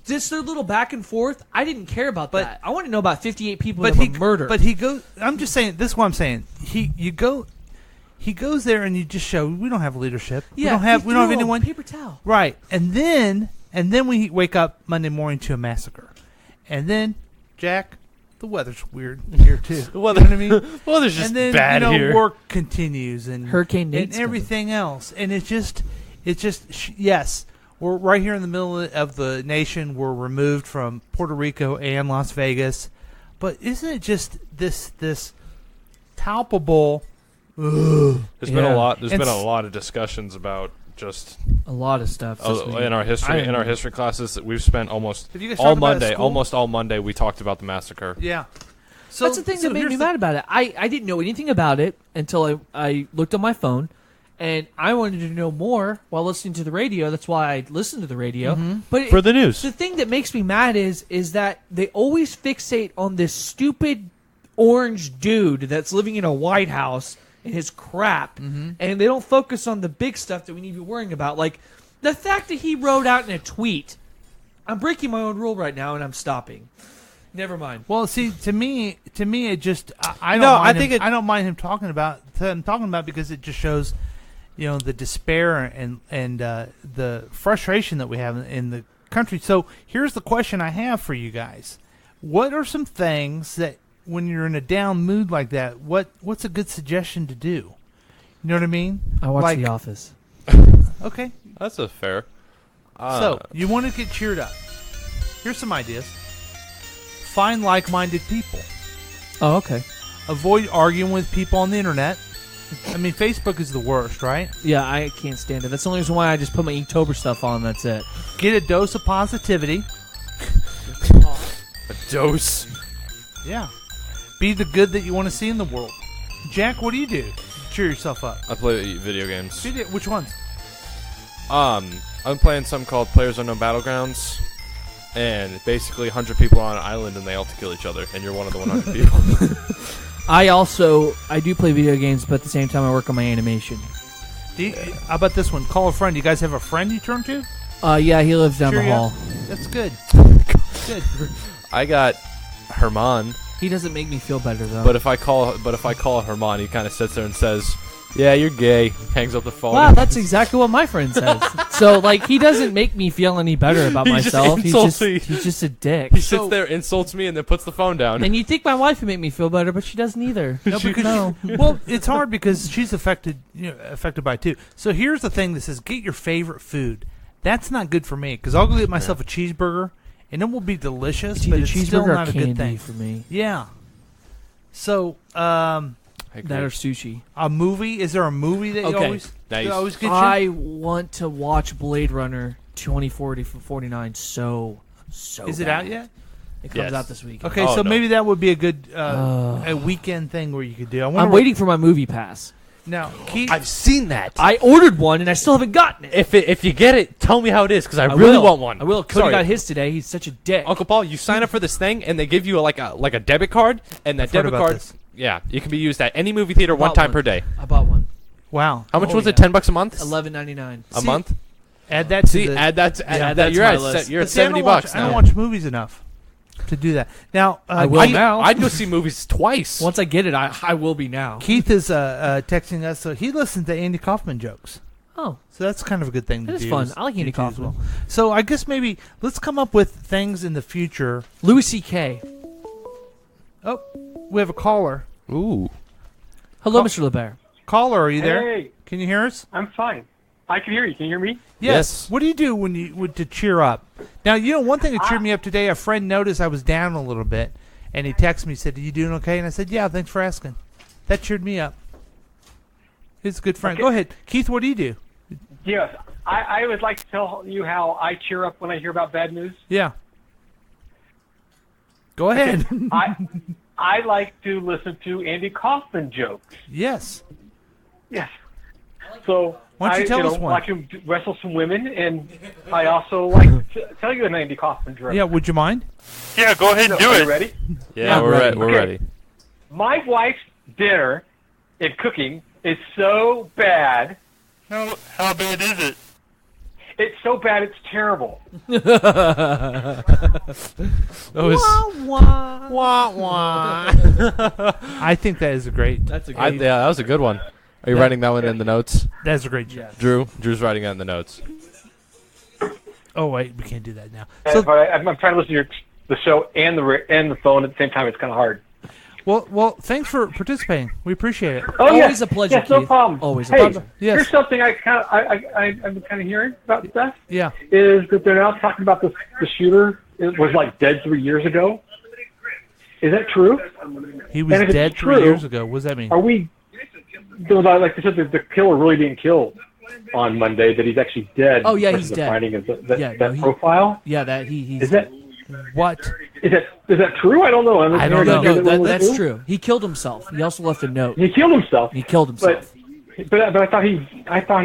just their little back and forth, I didn't care about that. I want to know about 58 people But that were murdered. But he goes. I'm just saying. This is what I'm saying. He goes there and you just show we don't have leadership. Yeah, we don't have he threw a anyone. paper towel. Right, and then we wake up Monday morning to a massacre, and then Jack. The weather's weird here too. The weather, you know what I mean? Weather's just and then, bad here. here. Work continues and Hurricane and Nate's everything else, and it's just yes, we're right here in the middle of the nation. We're removed from Puerto Rico and Las Vegas, but isn't it just this palpable? There's been a lot. There's been a lot of discussions about just a lot of stuff in our history classes that we've spent almost Have you guys all talked about it at Monday. school? Almost all Monday, we talked about the massacre. Yeah. So that's the thing that made me mad about it. I didn't know anything about it until I looked on my phone, and I wanted to know more while listening to the radio. That's why I listened to the radio. Mm-hmm. But For the news. The thing that makes me mad is that they always fixate on this stupid orange dude that's living in a White House and his crap, and they don't focus on the big stuff that we need to be worrying about. Like the fact that he wrote out in a tweet, I'm breaking my own rule right now, and I'm stopping. Never mind. Well, see, to me, it just I don't. No, mind I think him, I don't mind him talking about because it just shows, the despair and the frustration that we have in the country. So here's the question I have for you guys: what are some things that when you're in a down mood like that, what's a good suggestion to do? You know what I mean? I watch The Office. Okay, that's a fair. So you want to get cheered up? Here's some ideas. Find like-minded people. Oh, okay. Avoid arguing with people on the internet. I mean, Facebook is the worst, right? Yeah, I can't stand it. That's the only reason why I just put my Ink-tober stuff on. That's it. Get a dose of positivity. A dose. Yeah. Be the good that you want to see in the world. Jack, what do you do to cheer yourself up? I play video games. Which ones? I'm playing something called Players Unknown Battlegrounds, and basically 100 people are on an island and they all have to kill each other, and you're one of the 100 people. I do play video games, but at the same time I work on my animation. How about this one? Call a friend. You guys have a friend you turn to? Yeah, he lives down the hall. That's good. Good. I got Herman. He doesn't make me feel better though. But if I call Herman, he kind of sits there and says, "Yeah, you're gay." Hangs up the phone. Wow, that's exactly what my friend says. So like, he doesn't make me feel any better about myself. He's just a dick. He sits there, insults me, and then puts the phone down. And you think my wife would make me feel better, but she doesn't either. No. Well, it's hard because she's affected by it too. So here's the thing that says, get your favorite food. That's not good for me because I'll go get myself a cheeseburger, and it will be delicious, but it's still not a good thing for me. Yeah. So, that or sushi. A movie? Is there a movie that you always get you? I want to watch Blade Runner 2049 so Is it bad. out yet? It comes out this week. Okay, maybe that would be a good a weekend thing where you could do. I'm waiting for my movie pass. Now, Keith, I've seen that. I ordered one and I still haven't gotten it. If you get it, tell me how it is because I really want one. I will. Cody got his today. He's such a dick. Uncle Paul, you sign up for this thing and they give you like a debit card, and that debit card, yeah, it can be used at any movie theater one time per day. I bought one. Wow. How much was it? $10 a month? $11.99 a month. Add that. Add that. You're at $70 now. I don't watch movies enough to do that. Now, I will now. I'd go see movies twice. Once I get it, I will be now. Keith is texting us, so he listens to Andy Kaufman jokes. Oh. So that's kind of a good thing to do. It is fun. I like Andy Kaufman. Well. So I guess maybe let's come up with things in the future. Louis C.K. Oh, we have a caller. Ooh. Hello, Mr. LeBear. Caller, are you there? Hey. Can you hear us? I'm fine. I can hear you. Can you hear me? Yes. What do you do when to cheer up? Now, one thing that cheered me up today, a friend noticed I was down a little bit, and he texted me, said, "Are you doing okay?" And I said, "Yeah, thanks for asking." That cheered me up. He's a good friend. Okay. Go ahead. Keith, what do you do? Yes. I would like to tell you how I cheer up when I hear about bad news. Yeah. Go ahead. I like to listen to Andy Kaufman jokes. Yes. Yes. So Why don't you tell us one? like to wrestle some women, and I also like to tell you an Andy Kaufman joke. Yeah, would you mind? Yeah, go ahead and do Are it. you ready? Yeah, we're ready. We're Okay. ready. My wife's dinner and cooking is so bad. How bad is it? It's so bad it's terrible. I think that is a great. That's a Yeah, great. that was a good one. Are you writing that one in the notes? That's a great joke. Drew's writing that in the notes. Oh wait, we can't do that now. So, I'm trying to listen to the show and the phone at the same time. It's kind of hard. Well, thanks for participating. We appreciate it. Oh, Always yeah. a pleasure, Yes, no Keith. problem. Always a Hey, pleasure. Yes. Here's something I'm kind of hearing about that. Yeah. Is that they're now talking about the shooter? It was like dead 3 years ago. Is that true? He was And if it's dead true, 3 years ago. What does that mean? Are we? Like they said, the killer really being killed on Monday. That he's actually dead. Oh, yeah, versus he's the dead. Finding of that Yeah, no, profile. Yeah, that he's. Is that what? Is that true? I don't know. I don't know. No, that's true. He killed himself. He also left a note. He killed himself. He killed himself. But I thought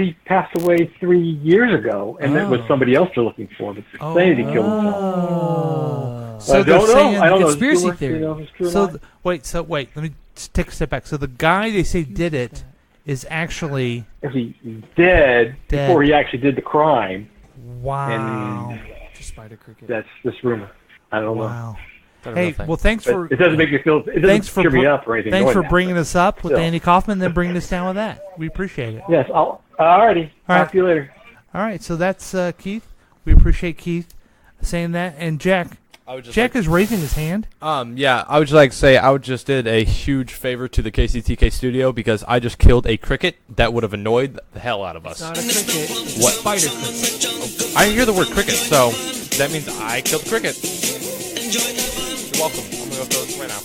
he passed away 3 years ago, and it was somebody else they're looking for. But they're saying he killed himself. So I they're don't saying know. I don't know. conspiracy If it's true, theory. you know, if it's true or So not. wait. Let me take a step back. So the guy they say did it is actually He's dead before he actually did the crime. Wow. And Spider cricket. that's this rumor. I don't know. Wow. Hey, well, thanks But for. it doesn't make me feel. It Thanks doesn't for cheer me up or anything. Thanks knowing for that, bringing but us up with still. Andy Kaufman, then bringing us down with that. We appreciate it. Yes. Alrighty. Talk to you later. All right. So that's Keith. We appreciate Keith saying that, and Jack. Jack is raising his hand. Yeah, I would just like to say I just did a huge favor to the KCTK studio because I just killed a cricket that would have annoyed the hell out of us. Not a cricket. What? Spider cricket. I didn't hear the word cricket, so that means I killed the cricket. You're welcome. I'm gonna go throw this right now.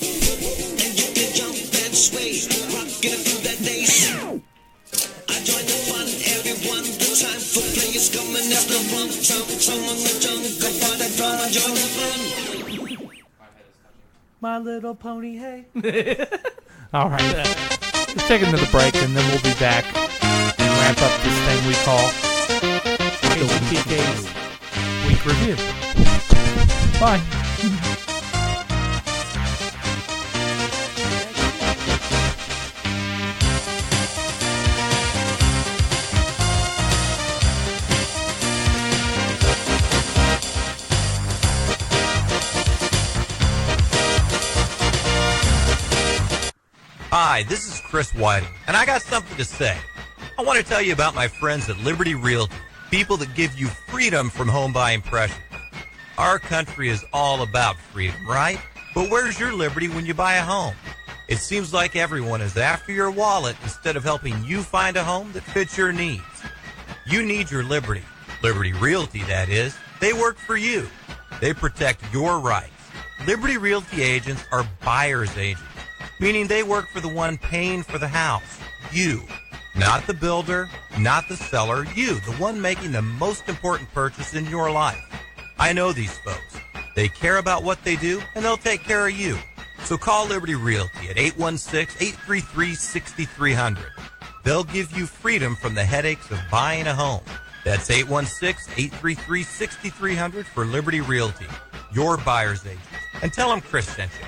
My Little Pony, hey. All right. Let's take another break, and then we'll be back and wrap up this thing we call KCTK's Week Review. Bye. Hi, this is Chris Whiting, and I got something to say. I want to tell you about my friends at Liberty Realty, people that give you freedom from home buying pressure. Our country is all about freedom, right? But where's your liberty when you buy a home? It seems like everyone is after your wallet instead of helping you find a home that fits your needs. You need your liberty. Liberty Realty, that is. They work for you. They protect your rights. Liberty Realty agents are buyer's agents, meaning they work for the one paying for the house, you. Not the builder, not the seller, you, the one making the most important purchase in your life. I know these folks. They care about what they do, and they'll take care of you. So call Liberty Realty at 816-833-6300. They'll give you freedom from the headaches of buying a home. That's 816-833-6300 for Liberty Realty, your buyer's agent. And tell them Chris sent you.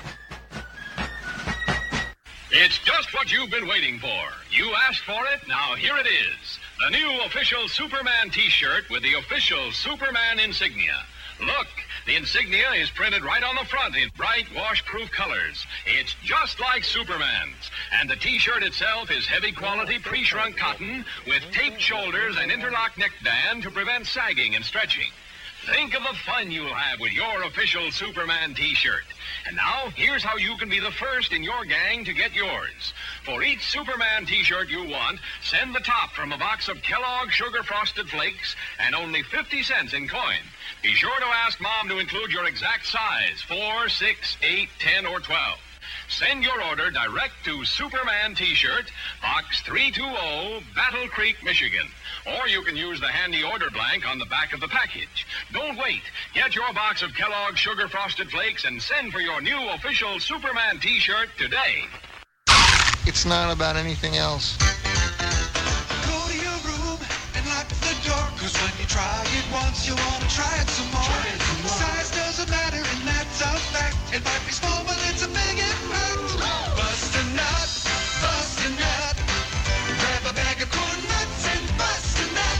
It's just what you've been waiting for. You asked for it, now here it is. The new official Superman t-shirt with the official Superman insignia. Look, the insignia is printed right on the front in bright wash-proof colors. It's just like Superman's. And the t-shirt itself is heavy quality pre-shrunk cotton with taped shoulders and interlock neckband to prevent sagging and stretching. Think of the fun you'll have with your official Superman t-shirt. And now, here's how you can be the first in your gang to get yours. For each Superman t-shirt you want, send the top from a box of Kellogg's Sugar Frosted Flakes and only 50 cents in coin. Be sure to ask Mom to include your exact size, 4, 6, 8, 10, or 12. Send your order direct to Superman T-shirt, Box 320, Battle Creek, Michigan. Or you can use the handy order blank on the back of the package. Don't wait. Get your box of Kellogg's Sugar Frosted Flakes and send for your new official Superman T-shirt today. It's not about anything else. Go to your 'Cause when you try it once, you wanna try it some more. Size doesn't matter, and that's a fact. It might be small, but it's a big impact. Bust a nut, bust a nut. Grab a bag of corn nuts and bust a nut.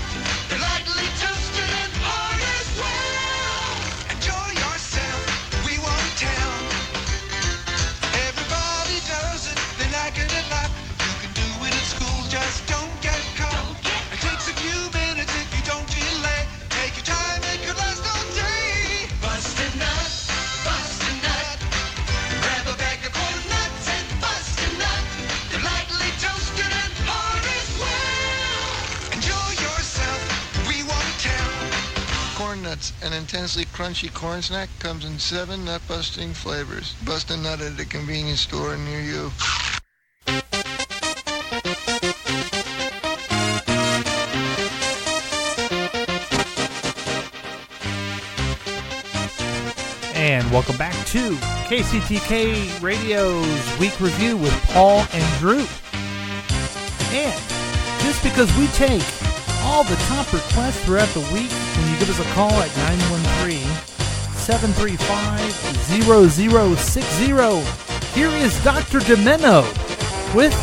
They're lightly toasted and hard as well. Enjoy yourself, we won't tell. Everybody does it, they like it a lot. You can do it at school, just don't get caught. It takes a few minutes if you don't delay. Take your time, it could last all day. Bust a nut, bust a nut. Grab a bag of corn nuts and bust a nut. They're lightly toasted and hard as well. Enjoy yourself, we won't tell. Corn Nuts, an intensely crunchy corn snack, comes in 7 nut-busting flavors. Bust a nut at a convenience store near you. And welcome back to KCTK Radio's Week Review with Paul and Drew. And just because we take all the top requests throughout the week, when you give us a call at 913-735-0060, here is Dr. Demeno with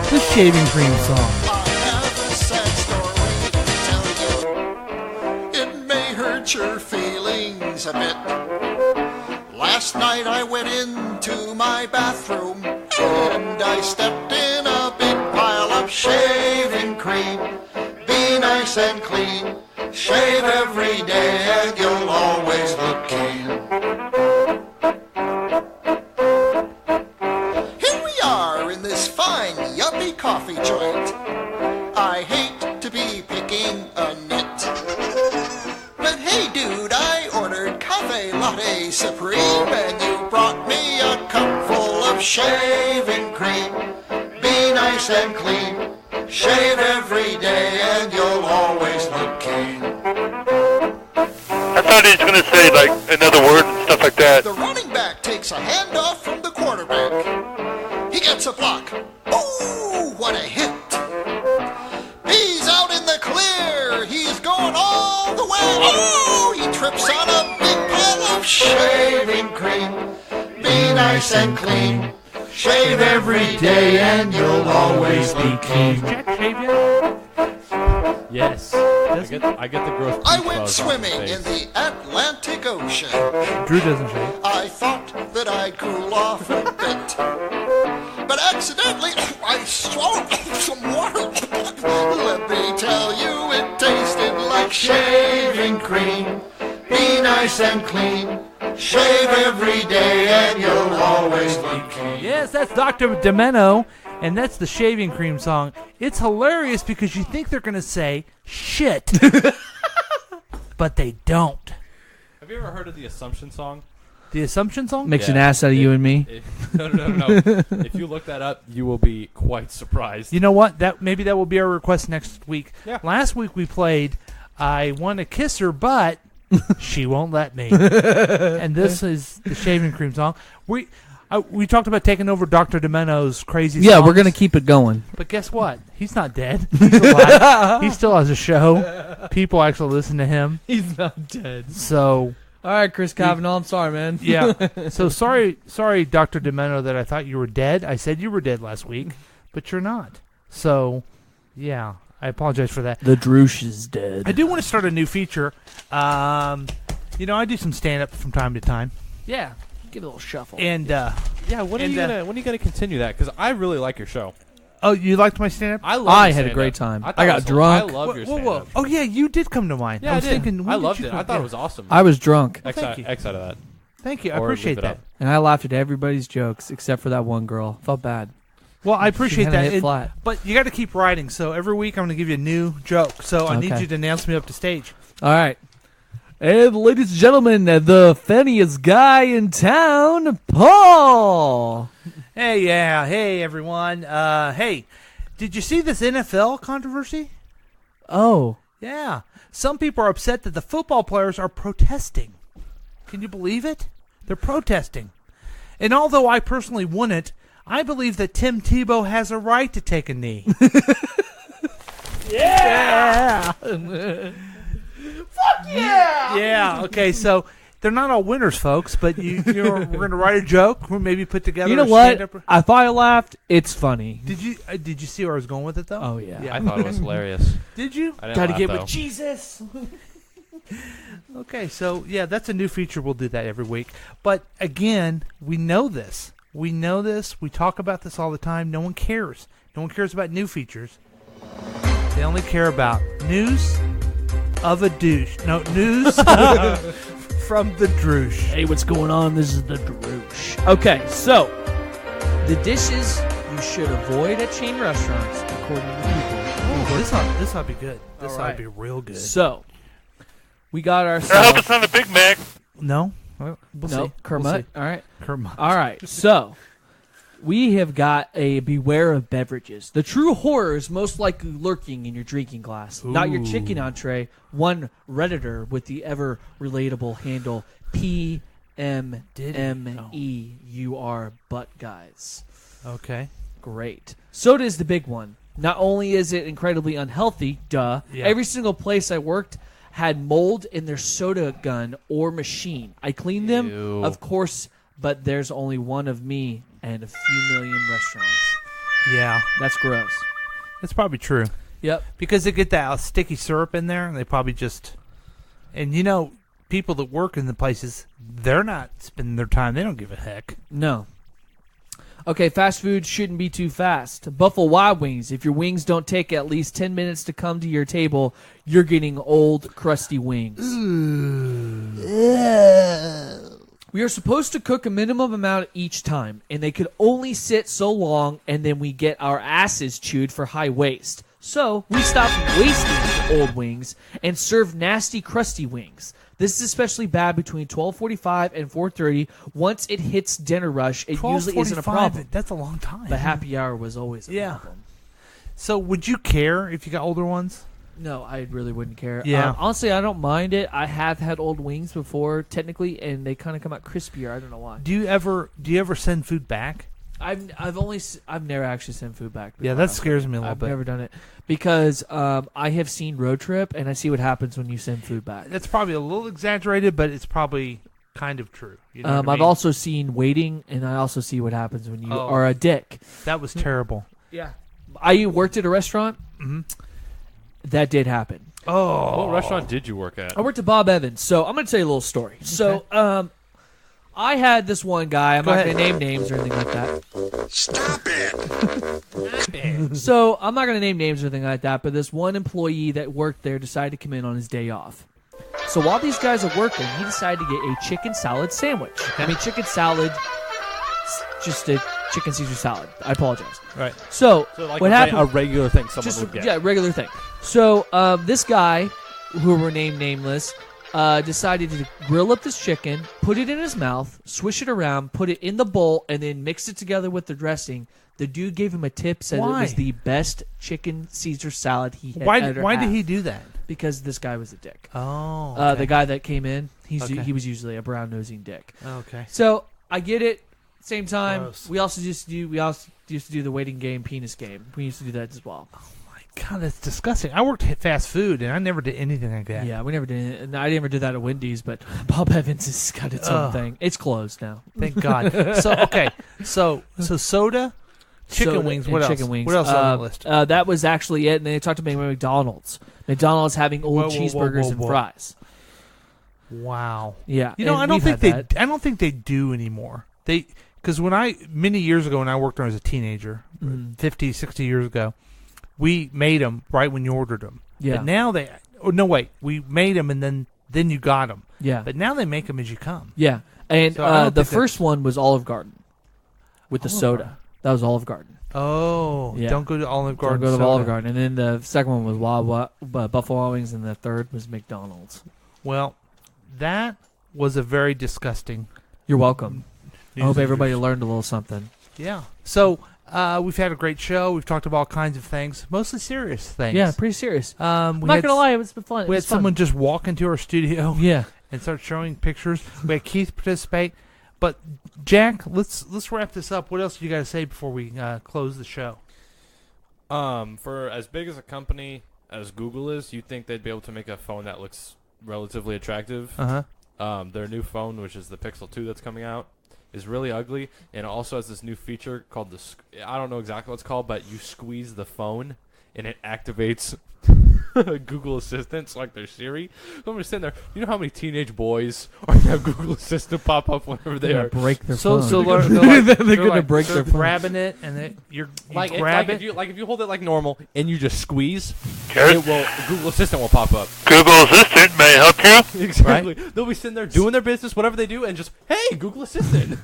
the Shaving Cream song. It may hurt your feelings a bit. Last night I went into my bathroom and I stepped in a big pile of shaving cream. Be nice and clean, shave every day and you'll always look keen. Here we are in this fine yuppie coffee joint. I hate to be picking a nit. But hey dude, I ordered cafe latte supreme and you brought me a cup full of shaving cream. Be nice and clean, shave every day and you'll always look keen. I thought he was going to say, like, another word and stuff like that. The running back takes a handoff from the quarterback. He gets a block. Ooh, what a hit. He's out in the clear. He's going all the way. Oh, he trips on a big pile of shaving cream. Be nice and clean. Shave every day and you'll always be keen. Yes. I get the gross. I went swimming in the Atlantic Ocean. Drew doesn't shave. I thought that I'd cool off a bit. But accidentally, I swallowed some water. Let me tell you, it tasted like shaving cream. Be nice and clean. Shave every day and you'll always look keen. Yes, that's Dr. Demeno, and that's the Shaving Cream song. It's hilarious because you think they're going to say shit, but they don't. Have you ever heard of the Assumption song? The Assumption song? Makes an ass out of you and me. No. If you look that up, you will be quite surprised. You know what? Maybe that will be our request next week. Yeah. Last week we played I Want to Kiss Her, but she won't let me. And this is the Shaving Cream song. We talked about taking over Dr. Demeno's crazy songs. Yeah, we're going to keep it going. But guess what? He's not dead. He's alive. He still has a show. People actually listen to him. He's not dead. So... All right, Chris Cavanaugh, I'm sorry, man. Yeah. So sorry, Dr. Demeno, that I thought you were dead. I said you were dead last week, but you're not. So, yeah, I apologize for that. The Droosh is dead. I do want to start a new feature. I do some stand-up from time to time. Yeah, give it a little shuffle. And when are you gonna continue that? Because I really like your show. Oh, you liked my stand-up? I had a great time. I got drunk. I love your stand-up. Oh, yeah, you did come to mine. Yeah, I was did. thinking, I loved it. I thought it was awesome. I was drunk. Well, thank you. X out of that. Thank you. I Or appreciate leave it that. up. And I laughed at everybody's jokes except for that one girl. Felt bad. Well, I appreciate kinda that. hit flat. But you got to keep writing. So every week I'm going to give you a new joke. So I need Okay. you to announce me up to stage. All right. And ladies and gentlemen, the funniest guy in town, Paul. Hey, everyone. Hey, did you see this NFL controversy? Oh. Yeah. Some people are upset that the football players are protesting. Can you believe it? They're protesting. And although I personally wouldn't, I believe that Tim Tebow has a right to take a knee. Yeah! Okay, so they're not all winners, folks. But we're going to write a joke. We'll maybe put together. You know a what? stand-up. If I laughed, it's funny. Did you see where I was going with it though? Oh yeah. I thought it was hilarious. Did you? I didn't Gotta laugh, get though. with Jesus. Okay, so yeah, that's a new feature. We'll do that every week. But again, we know this. We know this. We talk about this all the time. No one cares. No one cares about new features. They only care about news of a douche. No, news from the droosh. Hey, what's going on? This is the droosh. Okay, so the dishes you should avoid at chain restaurants, according to the people. Oh, this ought to be good. This All ought right. to be real good. So we got I ourselves. hope it's not a Big Mac. No? Well, we'll No, see. Kermit. We'll see. All right. Kermit. All right. So we have got a beware of beverages. The true horror is most likely lurking in your drinking glass, not your chicken entree. One Redditor with the ever relatable handle PMME. You are butt guys. Okay. Great. Soda is the big one. Not only is it incredibly unhealthy, duh, Yeah. every single place I worked had mold in their soda gun or machine. I cleaned them, Ew. of course, but there's only one of me and a few million restaurants. Yeah. That's gross. That's probably true. Yep. Because they get that sticky syrup in there, and they probably just... And you know, people that work in the places, they're not spending their time. They don't give a heck. No. Okay, fast food shouldn't be too fast. Buffalo Wild Wings. If your wings don't take at least 10 minutes to come to your table, you're getting old, crusty wings. We are supposed to cook a minimum amount each time, and they could only sit so long, and then we get our asses chewed for high waste. So we stop wasting old wings and serve nasty, crusty wings. This is especially bad between 12:45 and 4:30. Once it hits dinner rush, it usually isn't a 12:45, problem. That's a long time. But happy hour was always a Yeah. problem. So would you care if you got older ones? No, I really wouldn't care. Yeah. Honestly, I don't mind it. I have had old wings before, technically, and they kind of come out crispier. I don't know why. Do you ever send food back? I've never actually sent food back. Yeah, that scares me a little I've bit. never done it because I have seen Road Trip, and I see what happens when you send food back. That's probably a little exaggerated, but it's probably kind of true. You know what I I've mean? also seen Waiting, and I also see what happens when you Oh. are a dick. That was terrible. Yeah. I worked at a restaurant. Mm-hmm. That did happen. Oh. What restaurant did you work at? I worked at Bob Evans. So I'm going to tell you a little story. So I had this one guy. I'm not going to name names or anything like that. Stop it! So I'm not going to name names or anything like that, but this one employee that worked there decided to come in on his day off. So while these guys are working, he decided to get a chicken salad sandwich. I mean, chicken salad, just a chicken Caesar salad. I apologize. Right. So, like what happened? a regular thing someone Just would get. yeah, regular thing. So this guy, who were named nameless, decided to grill up this chicken, put it in his mouth, swish it around, put it in the bowl, and then mix it together with the dressing. The dude gave him a tip, said Why? it was the best chicken Caesar salad he had Why ever did had. he do that? Because this guy was a dick. Oh. Okay. The guy that came in, Okay. he was usually a brown-nosing dick. Okay. So I get it. Same time, Gross. we also used to do the waiting game, penis game. We used to do that as well. God, that's disgusting. I worked at fast food, and I never did anything like that. Yeah, we never did it. And I never did that at Wendy's, but Bob Evans has got its own thing. It's closed now. Thank God. So soda, chicken Soda wings. and What else? chicken wings. What else on the list? That was actually it. And they talked about McDonald's. McDonald's having old Whoa, whoa, whoa, cheeseburgers whoa, and whoa. fries. Wow. Yeah, You know, and I don't we've think had that. I don't think they do anymore. Because many years ago when I worked when I was a teenager, 50, 60 years ago, we made them right when you ordered them. Yeah. But now we made them and then you got them. Yeah. But now they make them as you come. Yeah, and So I don't the think first one was Olive Garden with the Olive soda. Garden. That was Olive Garden. Oh, Yeah. don't go to Olive Garden. Don't go to soda. Olive Garden. And then the second one was Buffalo Wild Wings, and the third was McDonald's. Well, that was a very disgusting. You're welcome. I hope news everybody news. learned a little something. Yeah. So we've had a great show. We've talked about all kinds of things, mostly serious things. Yeah, pretty serious. I'm not gonna lie, it's been fun. We had It's fun. someone just walk into our studio. Yeah. And start showing pictures. We had Keith participate. But Jack, let's wrap this up. What else do you got to say before we close the show? For as big as a company as Google is, you think they'd be able to make a phone that looks relatively attractive? Uh-huh. their new phone, which is the Pixel 2 that's coming out, is really ugly, and it also has this new feature called I don't know exactly what it's called, but you squeeze the phone and it activates Google Assistant, like their Siri. So I'm just sitting there. You know how many teenage boys are going to have Google Assistant pop up whenever they are break their phone? So they're going to break their phone. Grabbing it, and you grab it. If you hold it like normal and you just squeeze, Google Assistant will pop up. Google Assistant may help you. Exactly. Right? They'll be sitting there doing their business, whatever they do, and just, hey, Google Assistant.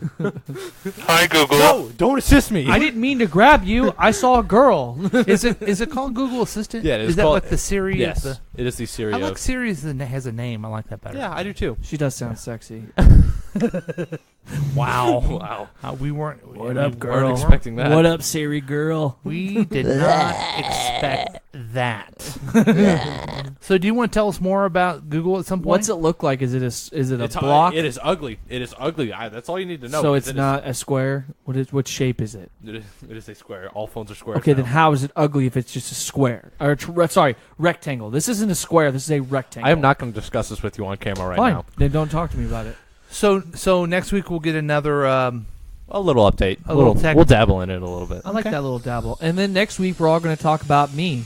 Hi, Google. No, don't assist me. I didn't mean to grab you. I saw a girl. Is it called Google Assistant? Yeah, it is. Is that like the Siri? Yes, it is the Siri. I like Siri has a name. I like that better. Yeah, I do too. She does sound sexy. Wow. We weren't. What up, girl? Weren't expecting that. What up, Siri girl? We did not expect that. So, do you want to tell us more about Google at some point? What's it look like? Is it a block? It is ugly. It is ugly. That's all you need to know. So it's not a square. What shape is it? It is a square. All phones are squares. Okay, now. then how is it ugly if it's just a square? Or rectangle. This isn't a square. This is a rectangle. I am not going to discuss this with you on camera Fine. now. Then don't talk to me about it. So next week we'll get another a little update. We'll dabble in it a little bit. I like that little dabble. And then next week we're all going to talk about me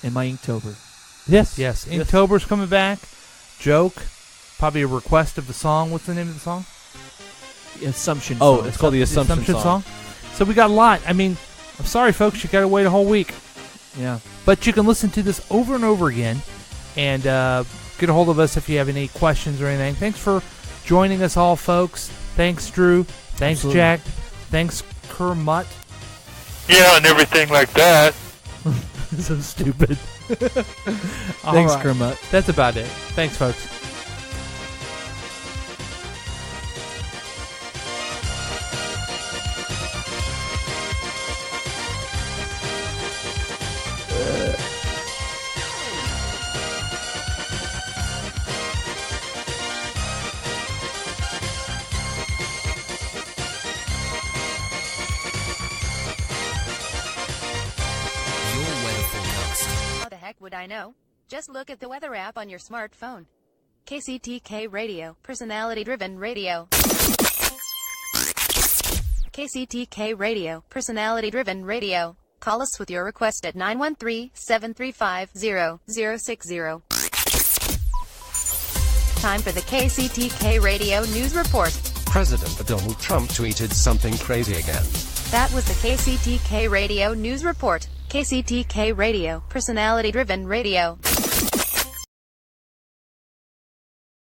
and my Ink-tober. Yes. Ink-tober's coming back. Joke. Probably a request of the song. What's the name of the song? The Assumption song. Oh, it's called the Assumption song. So we got a lot. I mean, I'm sorry, folks. You got to wait a whole week. Yeah. But you can listen to this over and over again and get a hold of us if you have any questions or anything. Thanks for joining us all, folks. Thanks, Drew. Thanks, Absolutely. Jack. Thanks, Kermit. Yeah, and everything like that. So stupid. Thanks, Kermit. That's about it. Thanks, folks. How the heck would I know? Just look at the weather app on your smartphone. KCTK Radio, personality-driven radio. KCTK Radio, personality-driven radio. Call us with your request at 913-735-0060. Time for the KCTK Radio News Report. President Donald Trump tweeted something crazy again. That was the KCTK Radio News Report. KCTK Radio, personality-driven radio.